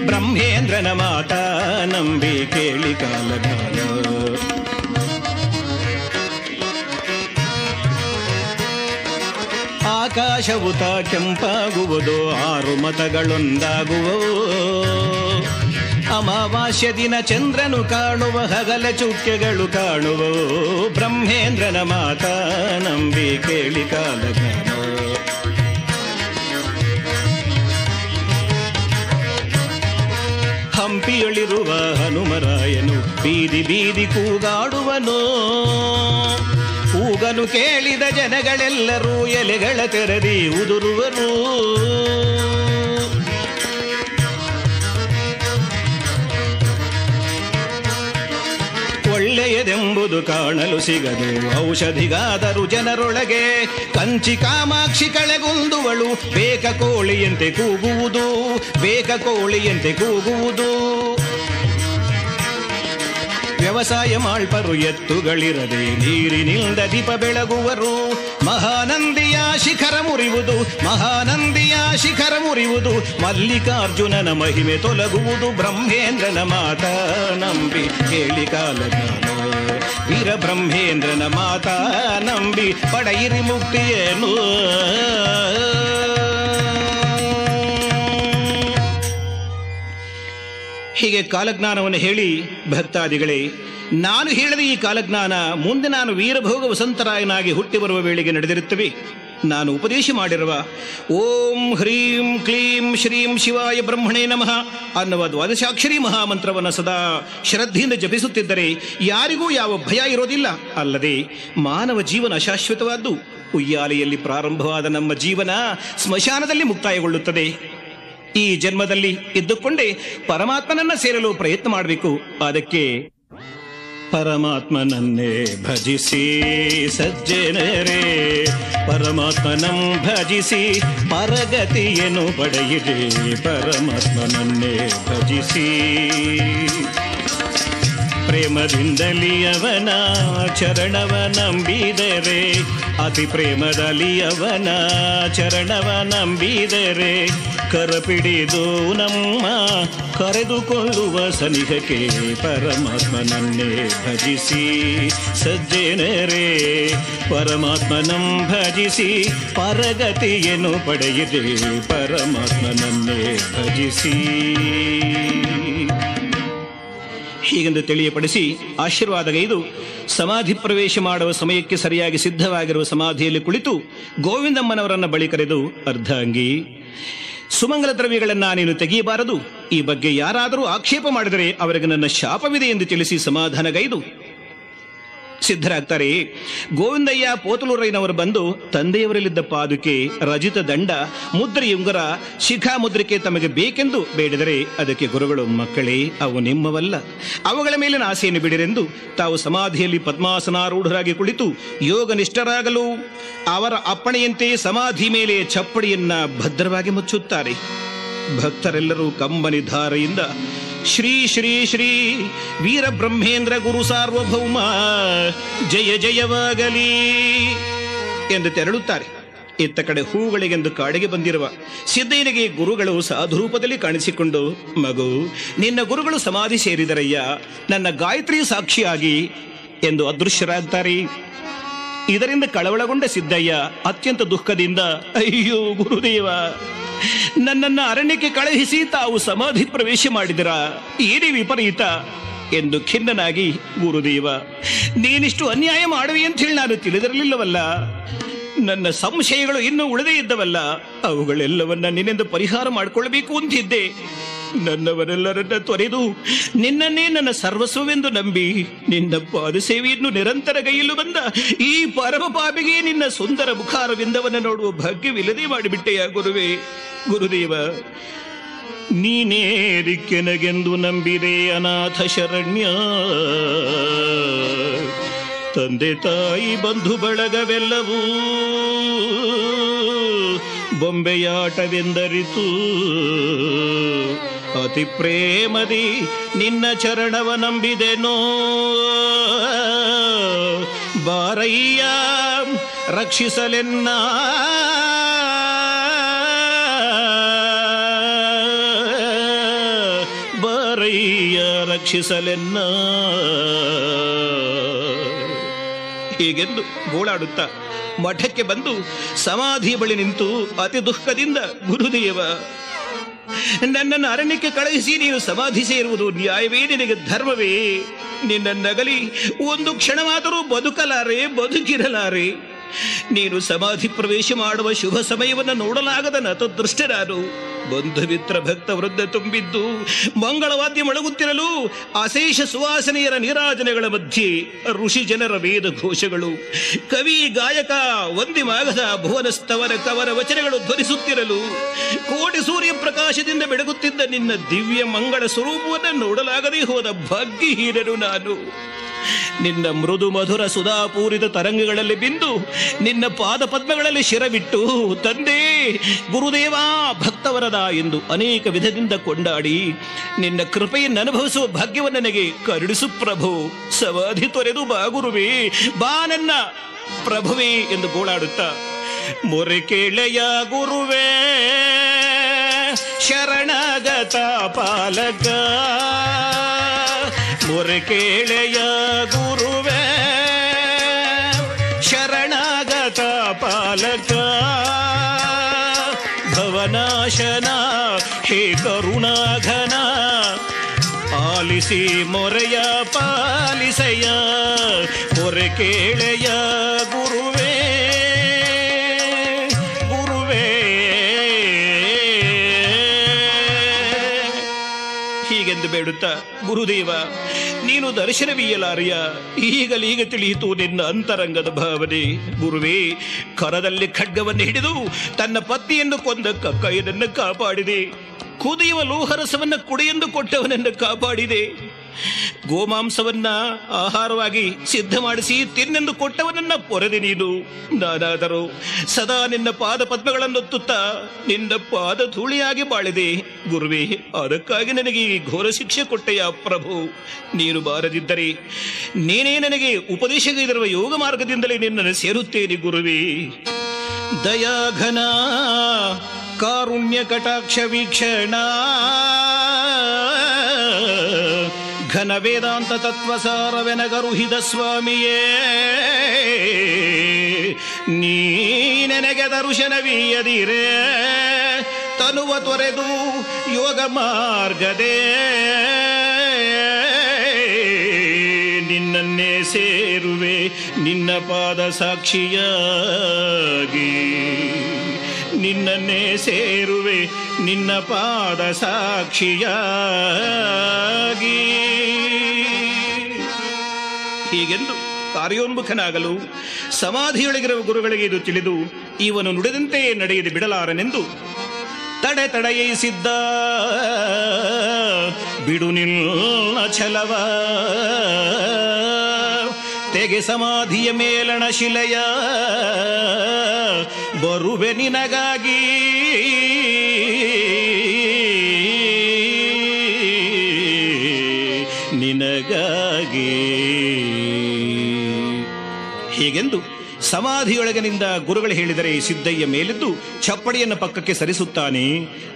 S1: ಬ್ರಹ್ಮೇಂದ್ರನ ಮಾತಾ ನಂಬಿ ಕೇಳಿ ಕಾಲಗಾಲ. ಆಕಾಶವು ತಾ ಕೆಂಪಾಗುವುದು, 6 ಮತಗಳೊಂದಾಗುವವು. ಅಮಾವಾಸ್ಯ ದಿನ ಚಂದ್ರನು ಕಾಣುವ, ಹಗಲ ಚುಕ್ಕೆಗಳು ಕಾಣುವವು. ಬ್ರಹ್ಮೇಂದ್ರನ ಮಾತಾ ನಂಬಿ ಕೇಳಿ ಕಾಲಗಾಲ. ಹಂಪಿಯೊಳಿರುವ ಹನುಮರಾಯನು ಬೀದಿ ಬೀದಿ ಕೂಗಾಡುವನು. ಕೂಗನು ಕೇಳಿದ ಜನಗಳೆಲ್ಲರೂ ಎಲೆಗಳ ತೆರದಿ ಉದುರುವರು. ಒಳ್ಳೆಯದೆಂಬುದು ಕಾಣಲು ಸಿಗದು, ಔಷಧಿಗಾದರೂ ಜನರೊಳಗೆ. ಕಂಚಿ ಕಾಮಾಕ್ಷಿ ಕಳೆಗುಂದುವಳು, ಬೇಕ ಕೋಳಿಯಂತೆ ಕೂಗುವುದು, ಬೇಕ ಕೋಳಿಯಂತೆ ಕೂಗುವುದು. ವ್ಯವಸಾಯ ಮಾಳ್ಪರು ಎತ್ತುಗಳಿರದೆ ನೀರಿನಿಂದ ದೀಪ ಬೆಳಗುವರು. ಮಹಾನಂದಿಯ ಶಿಖರ ಮುರಿವುದು, ಮಹಾನಂದಿಯ ಶಿಖರ ಮುರಿವುದು. ಮಲ್ಲಿಕಾರ್ಜುನನ ಮಹಿಮೆ ತೊಲಗುವುದು. ಬ್ರಹ್ಮೇಂದ್ರನ ಮಾತಾ ನಂಬಿ ಕೇಳಿ ಕಾಲಗಾಲ. ವೀರ ಬ್ರಹ್ಮೇಂದ್ರನ ಮಾತಾ ನಂಬಿ ಪಡೆಯಿರಿ ಮುಕ್ತಿಯೇನು. ಹೀಗೆ ಕಾಲಜ್ಞಾನವನ್ನು ಹೇಳಿ, ಭಕ್ತಾದಿಗಳೇ, ನಾನು ಹೇಳಿದ ಈ ಕಾಲಜ್ಞಾನ ಮುಂದೆ ನಾನು ವೀರಭೋಗ ವಸಂತರಾಯನಾಗಿ ಹುಟ್ಟಿ ಬರುವ ವೇಳೆಗೆ ನಡೆದಿರುತ್ತವೆ. ನಾನು ಉಪದೇಶ ಮಾಡಿರುವ ಓಂ ಹ್ರೀಂ ಕ್ಲೀಂ ಶ್ರೀಂ ಶಿವಾಯ ಬ್ರಹ್ಮಣೇ ನಮಃ ಅನ್ನುವ ದ್ವಾದಶಾಕ್ಷರಿ ಮಹಾಮಂತ್ರವನ್ನು ಸದಾ ಶ್ರದ್ಧೆಯಿಂದ ಜಪಿಸುತ್ತಿದ್ದರೆ ಯಾರಿಗೂ ಯಾವ ಭಯ ಇರೋದಿಲ್ಲ. ಅಲ್ಲದೆ ಮಾನವ ಜೀವನ ಅಶಾಶ್ವತವಾದ್ದು. ಉಯ್ಯಾಲೆಯಲ್ಲಿ ಪ್ರಾರಂಭವಾದ ನಮ್ಮ ಜೀವನ ಸ್ಮಶಾನದಲ್ಲಿ ಮುಕ್ತಾಯಗೊಳ್ಳುತ್ತದೆ. ಈ ಜನ್ಮದಲ್ಲಿ ಇದ್ದುಕೊಂಡೇ ಪರಮಾತ್ಮನನ್ನ ಸೇರಲು ಪ್ರಯತ್ನ ಮಾಡಬೇಕು. ಅದಕ್ಕೆ ಪರಮಾತ್ಮನನ್ನೇ ಭಜಿಸಿ ಸಜ್ಜನರೇ, ಪರಮಾತ್ಮನಂ ಭಜಿಸಿ ಪರಗತಿಯನ್ನು ಪಡೆಯಿರಿ. ಪರಮಾತ್ಮನನ್ನೇ ಭಜಿಸಿ ಪ್ರೇಮದಿಂದಲಿ ಅವನ ಚರಣವ ನಂಬಿದರೆ, ಅತಿ ಪ್ರೇಮದಲ್ಲಿ ಅವನ ಚರಣವ ನಂಬಿದರೆ, ಕರಪಿಡಿದು ನಮ್ಮ ಕರೆದುಕೊಳ್ಳುವ ಸನಿಹಕ್ಕೆ. ಪರಮಾತ್ಮನನ್ನೇ ಭಜಿಸಿ ಸಜ್ಜನರೇ, ಪರಮಾತ್ಮನಂ ಭಜಿಸಿ ಪರಗತಿಯನ್ನು ಪಡೆಯಿರಿ. ಪರಮಾತ್ಮನನ್ನೇ ಭಜಿಸಿ ಹೀಗೆಂದು ತಿಳಿಯಪಡಿಸಿ ಆಶೀರ್ವಾದಗೈದು ಸಮಾಧಿ ಪ್ರವೇಶ ಮಾಡುವ ಸಮಯಕ್ಕೆ ಸರಿಯಾಗಿ ಸಿದ್ಧವಾಗಿರುವ ಸಮಾಧಿಯಲ್ಲಿ ಕುಳಿತು ಗೋವಿಂದಮ್ಮನವರನ್ನ ಬಳಿ ಕರೆದು, ಅರ್ಧಾಂಗಿ, ಸುಮಂಗಲ ದ್ರವ್ಯಗಳನ್ನ ನೀನು ತೆಗೆಯಬಾರದು. ಈ ಬಗ್ಗೆ ಯಾರಾದರೂ ಆಕ್ಷೇಪ ಮಾಡಿದರೆ ಅವರಿಗೆ ನನ್ನ ಶಾಪವಿದೆ ಎಂದು ತಿಳಿಸಿ ಸಮಾಧಾನಗೈದು ಸಿದ್ಧರಾಗ್ತಾರೆ. ಗೋವಿಂದಯ್ಯ ಪೋತಲೂರಯ್ಯನವರು ಬಂದು ತಂದೆಯವರಲ್ಲಿದ್ದ ಪಾದುಕೆ, ರಜಿತ ದಂಡ, ಮುದ್ರೆಯುಂಗುರ, ಶಿಖಾ ಮುದ್ರಿಕೆ ತಮಗೆ ಬೇಕೆಂದು ಬೇಡಿದರೆ ಅದಕ್ಕೆ ಗುರುಗಳು, ಮಕ್ಕಳೇ, ಅವು ನಿಮ್ಮವಲ್ಲ, ಅವುಗಳ ಮೇಲಿನ ಆಸೆಯನ್ನು ಬಿಡಿರೆಂದು ತಾವು ಸಮಾಧಿಯಲ್ಲಿ ಪದ್ಮಾಸನಾರೂಢರಾಗಿ ಕುಳಿತು ಯೋಗನಿಷ್ಠರಾಗಲು ಅವರ ಅಪ್ಪಣೆಯಂತೆ ಸಮಾಧಿ ಮೇಲೆ ಚಪ್ಪಡಿಯನ್ನ ಭದ್ರವಾಗಿ ಮುಚ್ಚುತ್ತಾರೆ. ಭಕ್ತರೆಲ್ಲರೂ ಕಂಬನಿ ಧಾರೆಯಿಂದ ಶ್ರೀ ಶ್ರೀ ಶ್ರೀ ವೀರಬ್ರಹ್ಮೇಂದ್ರ ಗುರು ಸಾರ್ವಭೌಮ ಜಯ ಜಯವಾಗಲಿ ಎಂದು ತೆರಳುತ್ತಾರೆ. ಇತ್ತ ಕಡೆ ಹೂಗಳಿಗೆಂದು ಕಾಡಿಗೆ ಬಂದಿರುವ ಸಿದ್ದಯ್ಯನಿಗೆ ಗುರುಗಳು ಸಾಧುರೂಪದಲ್ಲಿ ಕಾಣಿಸಿಕೊಂಡು, ಮಗು, ನಿನ್ನ ಗುರುಗಳು ಸಮಾಧಿ ಸೇರಿದರಯ್ಯ, ನನ್ನ ಗಾಯತ್ರಿ ಸಾಕ್ಷಿಯಾಗಿ ಎಂದು ಅದೃಶ್ಯರಾಗ್ತಾರೆ. ಇದರಿಂದ ಕಳವಳಗೊಂಡ ಸಿದ್ದಯ್ಯ ಅತ್ಯಂತ ದುಃಖದಿಂದ, ಅಯ್ಯೋ ಗುರುದೇವ, ನನ್ನನ್ನು ಅರಣ್ಯಕ್ಕೆ ಕಳುಹಿಸಿ ತಾವು ಸಮಾಧಿ ಪ್ರವೇಶ ಮಾಡಿದರ, ಏನೇ ವಿಪರೀತ ಎಂದು ಖಿನ್ನನಾಗಿ, ಗುರುದೇವ, ನೀನಿಷ್ಟು ಅನ್ಯಾಯ ಮಾಡುವೆ ಅಂತ ಹೇಳಿ ನಾನು ತಿಳಿದಿರಲಿಲ್ಲವಲ್ಲ. ನನ್ನ ಸಂಶಯಗಳು ಇನ್ನೂ ಉಳಿದೇ ಇದ್ದವಲ್ಲ, ಅವುಗಳೆಲ್ಲವನ್ನ ನಿನ್ನಿಂದ ಪರಿಹಾರ ಮಾಡಿಕೊಳ್ಳಬೇಕು ಅಂತಿದ್ದೆ. ನನ್ನವರೆಲ್ಲರನ್ನ ತೊರೆದು ನಿನ್ನನ್ನೇ ನನ್ನ ಸರ್ವಸ್ವವೆಂದು ನಂಬಿ ನಿನ್ನ ಪಾದ ಸೇವೆಯನ್ನು ನಿರಂತರ ಗೈಯಲು ಬಂದ ಈ ಪರಮ ಪಾಪಿಗೆ ನಿನ್ನ ಸುಂದರ ಮುಖಾರವಿಂದವನ್ನು ನೋಡುವ ಭಾಗ್ಯವಿಲ್ಲದೆ ಮಾಡಿಬಿಟ್ಟೆಯ ಗುರುವೇ. ಗುರುದೇವ, ನೀನೇ ದಿಕ್ಕೆನಗೆಂದು ನಂಬಿದೆ ಅನಾಥ ಶರಣ್ಯ. ತಂದೆ ತಾಯಿ ಬಂಧು ಬಳಗವೆಲ್ಲವೂ ಬೊಂಬೆಯಾಟವೆಂದರಿತು. ಅತಿ ಪ್ರೇಮದಿ ನಿನ್ನ ಚರಣವ ನಂಬಿದೆನೋ, ಬಾರಯ್ಯ ರಕ್ಷಿಸಲೆನ್ನ ಬಾರಯ್ಯ ರಕ್ಷಿಸಲೆನ್ನ ಹೀಗೆಂದು ಗೋಳಾಡುತ್ತಾ ಮಠಕ್ಕೆ ಬಂದು ಸಮಾಧಿಯ ಬಳಿ ನಿಂತು ಅತಿ ದುಃಖದಿಂದ, ಗುರುದೇವ, ನನ್ನನ್ನು ಅರಣ್ಯಕ್ಕೆ ಕಳುಹಿಸಿ ನೀನು ಸಮಾಧಿ ಸೇರುವುದು ನ್ಯಾಯವೇ? ನಿನಗೆ ಧರ್ಮವೇ? ನಿನ್ನನ್ನಗಲಿ ಒಂದು ಕ್ಷಣವಾದರೂ ಬದುಕಿರಲಾರೆ. ನೀನು ಸಮಾಧಿ ಪ್ರವೇಶ ಮಾಡುವ ಶುಭ ಸಮಯವನ್ನು ನೋಡಲಾಗದ ನತದೃಷ್ಟರಾರು. ಬಂಧು ಮಿತ್ರ ಭಕ್ತ ವೃದ್ಧ ತುಂಬಿದ್ದು ಮಂಗಳವಾದ್ಯ ಮೊಳಗುತ್ತಿರಲು ಅಶೇಷ ಸುವಾಸನೆಯರ ನೀರಾಜನೆಗಳ ಮಧ್ಯೆ ಋಷಿ ಜನರ ವೇದ ಘೋಷಗಳು, ಕವಿ ಗಾಯಕ ವಂದಿಮಾಗದ ಭುವನ ಸ್ತವರ ಕವರ ವಚನಗಳು ಧ್ವನಿಸುತ್ತಿರಲು ಕೋಟಿ ಸೂರ್ಯ ಪ್ರಕಾಶದಿಂದ ಬೆಳಗುತ್ತಿದ್ದ ನಿನ್ನ ದಿವ್ಯ ಮಂಗಳ ಸ್ವರೂಪವನ್ನು ನೋಡಲಾಗದೇ ಹೋದ ಭಾಗ್ಯಹೀನನು ನಾನು. ನಿನ್ನ ಮೃದು ಮಧುರ ಸುಧಾಪೂರಿತ ತರಂಗಗಳಲ್ಲಿ ಬಿಂದು ನಿನ್ನ ಪಾದ ಪದ್ಮಗಳಲ್ಲಿ ಶಿರಬಿಟ್ಟು, ತಂದೆ ಗುರುದೇವ ಭಕ್ತವರದ ಎಂದು ಅನೇಕ ವಿಧದಿಂದ ಕೊಂಡಾಡಿ ನಿನ್ನ ಕೃಪೆಯನ್ನು ಅನುಭವಿಸುವ ಭಾಗ್ಯವನ್ನು ನನಗೆ ಕರುಣಿಸು ಪ್ರಭು. ಸಮಾಧಿ ತೊರೆದು ಬಾ ಗುರುವೇ, ಬಾ ನನ್ನ ಪ್ರಭುವೇ ಎಂದು ಗೋಳಾಡುತ್ತಾ, ಮೊರೆ ಕೇಳೆಯ ಗುರುವೇ ಶರಣಾಗತ ಪಾಲಕ, ಮೊರೆ ಕೇಳೆಯ ಗುರುವೇ ಶರಣಾಗತ ಪಾಲಕ, ಭವನಾಶನ ಹೇ ಕರುಣಾಘನ, ಆಲಿಸಿ ಮೊರೆಯ ಪಾಲಿಸಯ್ಯ, ಮೊರೆ ಕೇಳೆಯ ಗುರುವೇ ಹೀಗೆಂದು ಬೇಡುತ್ತಾ, ಗುರುದೇವ ನೀನು ದರ್ಶನವೀಯಲಾರಿಯ, ಈಗಲೀಗ ತಿಳಿಯಿತು ನಿನ್ನ ಅಂತರಂಗದ ಭಾವನೆ. ಗುರುವೇ, ಕರದಲ್ಲಿ ಖಡ್ಗವನ್ನು ಹಿಡಿದು ತನ್ನ ಪತ್ನಿಯನ್ನು ಕೊಂದ ಕಕ್ಕಯ್ಯನನ್ನು ಕಾಪಾಡಿದೆ, ಕುದಿಯುವ ಲೋಹರಸವನ್ನ ಕುಡಿಯೆಂದು ಕೊಟ್ಟವನನ್ನು ಕಾಪಾಡಿದೆ, ಗೋಮಾಂಸವನ್ನ ಆಹಾರವಾಗಿ ಸಿದ್ಧ ಮಾಡಿಸಿ ತಿನ್ನೆಂದು ಕೊಟ್ಟವನನ್ನ ಪೊರೆದೆ ನೀನು. ನಾನಾದರೂ ಸದಾ ನಿನ್ನ ಪಾದ ಪದ್ಮಗಳನ್ನೊತ್ತುತ್ತಾ ನಿನ್ನ ಪಾದ ಧೂಳಿಯಾಗಿ ಬಾಳಿದೆ. ಗುರುವೇ, ಅದಕ್ಕಾಗಿ ನನಗೆ ಈ ಘೋರ ಶಿಕ್ಷೆ ಕೊಟ್ಟೆಯ ಪ್ರಭು. ನೀನು ಬಾರದಿದ್ದರೆ ನೀನೇ ನನಗೆ ಉಪದೇಶಗೈದಿರುವ ಯೋಗ ಮಾರ್ಗದಿಂದಲೇ ನಿನ್ನನ್ನು ಸೇರುತ್ತೇನೆ ಗುರುವೇ. ದಯಾಘನ ಕಾರುಣ್ಯ ಕಟಾಕ್ಷ ವೀಕ್ಷಣ, ಘನ ವೇದಾಂತ ತತ್ವಸಾರವೆನಗರುಹಿದ ಸ್ವಾಮಿಯೇ, ನೀ ನನಗೆ ದರ್ಶನವೀಯದಿರೇ, ತನುವ ತೊರೆದು ಯೋಗ ಮಾರ್ಗದೇ ನಿನ್ನನ್ನೇ ಸೇರುವೆ ನಿನ್ನ ಪಾದ ಸಾಕ್ಷಿಯಾಗಿ, ನಿನ್ನನ್ನೇ ಸೇರುವೆ ನಿನ್ನ ಪಾದ ಸಾಕ್ಷಿಯಾಗಿ. ಹೀಗೆಂದು ಕಾರ್ಯೋನ್ಮುಖನಾಗಲು ಸಮಾಧಿಯೊಳಗಿರುವ ಗುರುಗಳಿಗೆ ಇದು ತಿಳಿದು ಇವನು ನುಡಿದಂತೆಯೇ ನಡೆಯದೆ ಬಿಡಲಾರನೆಂದು ತಡೆಯಿಸಿದ್ದ. ಬಿಡು ನಿನ್ನ ಛಲವ, ತೆಗೆ ಸಮಾಧಿಯ ಮೇಲಣ ಶಿಲೆಯ, ಬರುವೆ ನಿನಗಾಗಿ ನಿನಗಾಗಿ. ಹೀಗೆಂದು ಸಮಾಧಿಯೊಳಗಿನಿಂದ ಗುರುಗಳು ಹೇಳಿದರೆ ಸಿದ್ದಯ್ಯ ಮೇಲಿದ್ದು ಚಪ್ಪಡಿಯನ್ನು ಪಕ್ಕಕ್ಕೆ ಸರಿಸುತ್ತಾನೆ.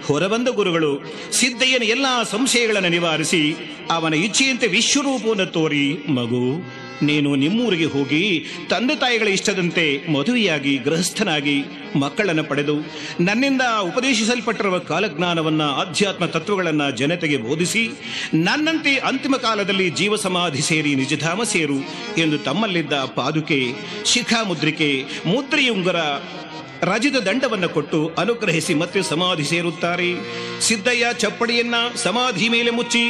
S1: ಹೊರಬಂದ ಗುರುಗಳು ಸಿದ್ದಯ್ಯನ ಎಲ್ಲಾ ಸಂಶಯಗಳನ್ನು ನಿವಾರಿಸಿ ಅವನ ಇಚ್ಛೆಯಂತೆ ವಿಶ್ವರೂಪವನ್ನು ತೋರಿ, ಮಗು ನೀನು ನಿಮ್ಮೂರಿಗೆ ಹೋಗಿ ತಂದೆ ತಾಯಿಗಳ ಇಷ್ಟದಂತೆ ಮದುವೆಯಾಗಿ ಗೃಹಸ್ಥನಾಗಿ ಮಕ್ಕಳನ್ನು ಪಡೆದು ನನ್ನಿಂದ ಉಪದೇಶಿಸಲ್ಪಟ್ಟಿರುವ ಕಾಲಜ್ಞಾನವನ್ನ ಆಧ್ಯಾತ್ಮ ತತ್ವಗಳನ್ನು ಜನತೆಗೆ ಬೋಧಿಸಿ ನನ್ನಂತೆ ಅಂತಿಮ ಕಾಲದಲ್ಲಿ ಜೀವ ಸಮಾಧಿ ಸೇರಿ ನಿಜಧಾಮ ಸೇರು ಎಂದು ತಮ್ಮಲ್ಲಿದ್ದ ಪಾದುಕೆ, ಶಿಖಾಮುದ್ರಿಕೆ, ಮುದ್ರೆಯುಂಗರ, ರಜದ ದಂಡವನ್ನು ಕೊಟ್ಟು ಅನುಗ್ರಹಿಸಿ ಮತ್ತೆ ಸಮಾಧಿ ಸೇರುತ್ತಾರೆ. ಸಿದ್ದಯ್ಯ ಚಪ್ಪಡಿಯನ್ನ ಸಮಾಧಿ ಮೇಲೆ ಮುಚ್ಚಿ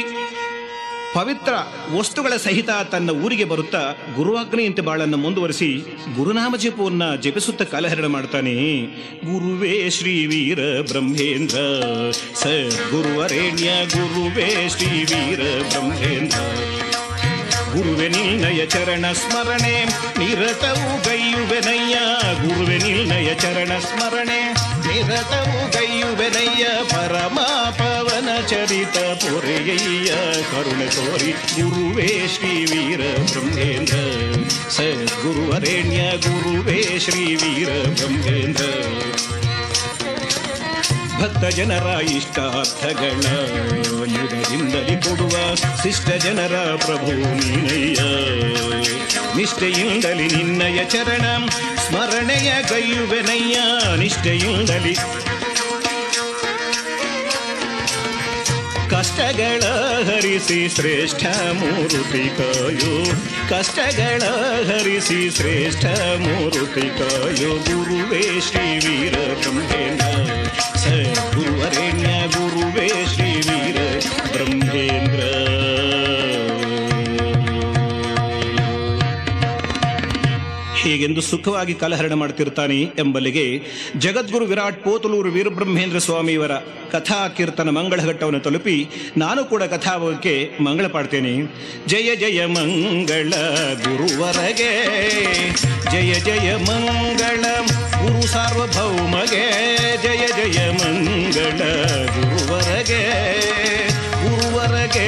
S1: ಪವಿತ್ರ ವಸ್ತುಗಳ ಸಹಿತ ತನ್ನ ಊರಿಗೆ ಬರುತ್ತಾ ಗುರುವಾಜ್ಞೆಯಂತೆ ಬಾಳನ್ನು ಮುಂದುವರಿಸಿ ಗುರುನಾಮ ಜಪವನ್ನ ಜಪಿಸುತ್ತಾ ಕಾಲಹರಣ ಮಾಡ್ತಾನೆ. ಗುರುವೇ ಶ್ರೀ ವೀರ ಬ್ರಹ್ಮೇಂದ್ರ ಸದ್ಗುರುವರೇಣ್ಯ, ಗುರುವೇ ಶ್ರೀ ವೀರ ಬ್ರಹ್ಮೇಂದ್ರ, ಗುರುವೆ ನಿಲ್ನಯ ಚರಣ ಸ್ಮರಣೆ ನಿರತವು ಗೈಯುವೆನಯ್ಯ, ಗುರುವೆ ನಿಲ್ನಯ ಚರಣ ಸ್ಮರಣೆ ನಿರತವು ಗೈಯುವೆನಯ್ಯ ಪರಮ ಪವನ ಚರಿತ ಪೊರೆಯಯ್ಯ ಕರುಣೆ ತೋರಿ ಗುರುವೇ ಶ್ರೀ ವೀರ ಬ್ರಹ್ಮೇಂದ್ರ ಸದ್ಗುರುವರೇಣ್ಯ ಗುರುವೇ ಶ್ರೀ ವೀರ ಬ್ರಹ್ಮೇಂದ್ರ ಭಕ್ತ ಜನರ ಇಷ್ಟಾರ್ಥಗಳ ಯುಗದಿಂದಲೇ ಕೊಡುವ ಶಿಷ್ಟ ಜನರ ಪ್ರಭು ನೀನಯ್ಯ ನಿಷ್ಠೆಯಿಂದಲೇ ನಿನ್ನಯ ಚರಣ ಸ್ಮರಣೆಯ ಗೈಯುವೆನಯ್ಯ ನಿಷ್ಠೆಯಿಂದಲೇ ಕಷ್ಟಗಳ ಹರಿಸಿ ಶ್ರೇಷ್ಠ ಮೂರುತಿ ಕಾಯೋ ಕಷ್ಟಗಳ ಹರಿಸಿ ಶ್ರೇಷ್ಠ ಮೂರುತಿ ಕಾಯೋ ಗುರುವೇ ಶ್ರೀ ವೀರ ಬ್ರಹ್ಮೇಂದ್ರ ಸದ್ಗುರುವರೇಣ್ಯ ಗುರುವೇ ಶ್ರೀ ವೀರ ಬ್ರಹ್ಮೇಂದ್ರ ಹೀಗೆಂದು ಸುಖವಾಗಿ ಕಾಲಹರಣ ಮಾಡುತ್ತಿರ್ತಾನೆ ಎಂಬಲ್ಲಿಗೆ ಜಗದ್ಗುರು ವಿರಾಟ್ ಪೋತಲೂರು ವೀರಬ್ರಹ್ಮೇಂದ್ರ ಸ್ವಾಮಿಯವರ ಕಥಾ ಕೀರ್ತನ ಮಂಗಳಘಟ್ಟವನ್ನು ತಲುಪಿ ನಾನು ಕೂಡ ಕಥಾಭಾಗಕ್ಕೆ ಮಂಗಳ ಪಾಡ್ತೇನೆ. ಜಯ ಜಯ ಮಂಗಳ ಗುರುವರಗೆ ಜಯ ಜಯ ಮಂಗಳ ಗುರು ಸಾರ್ವಭೌಮಗೆ ಜಯ ಜಯ ಮಂಗಳ ಗುರುವರಗೆ ಗುರುವರಗೆ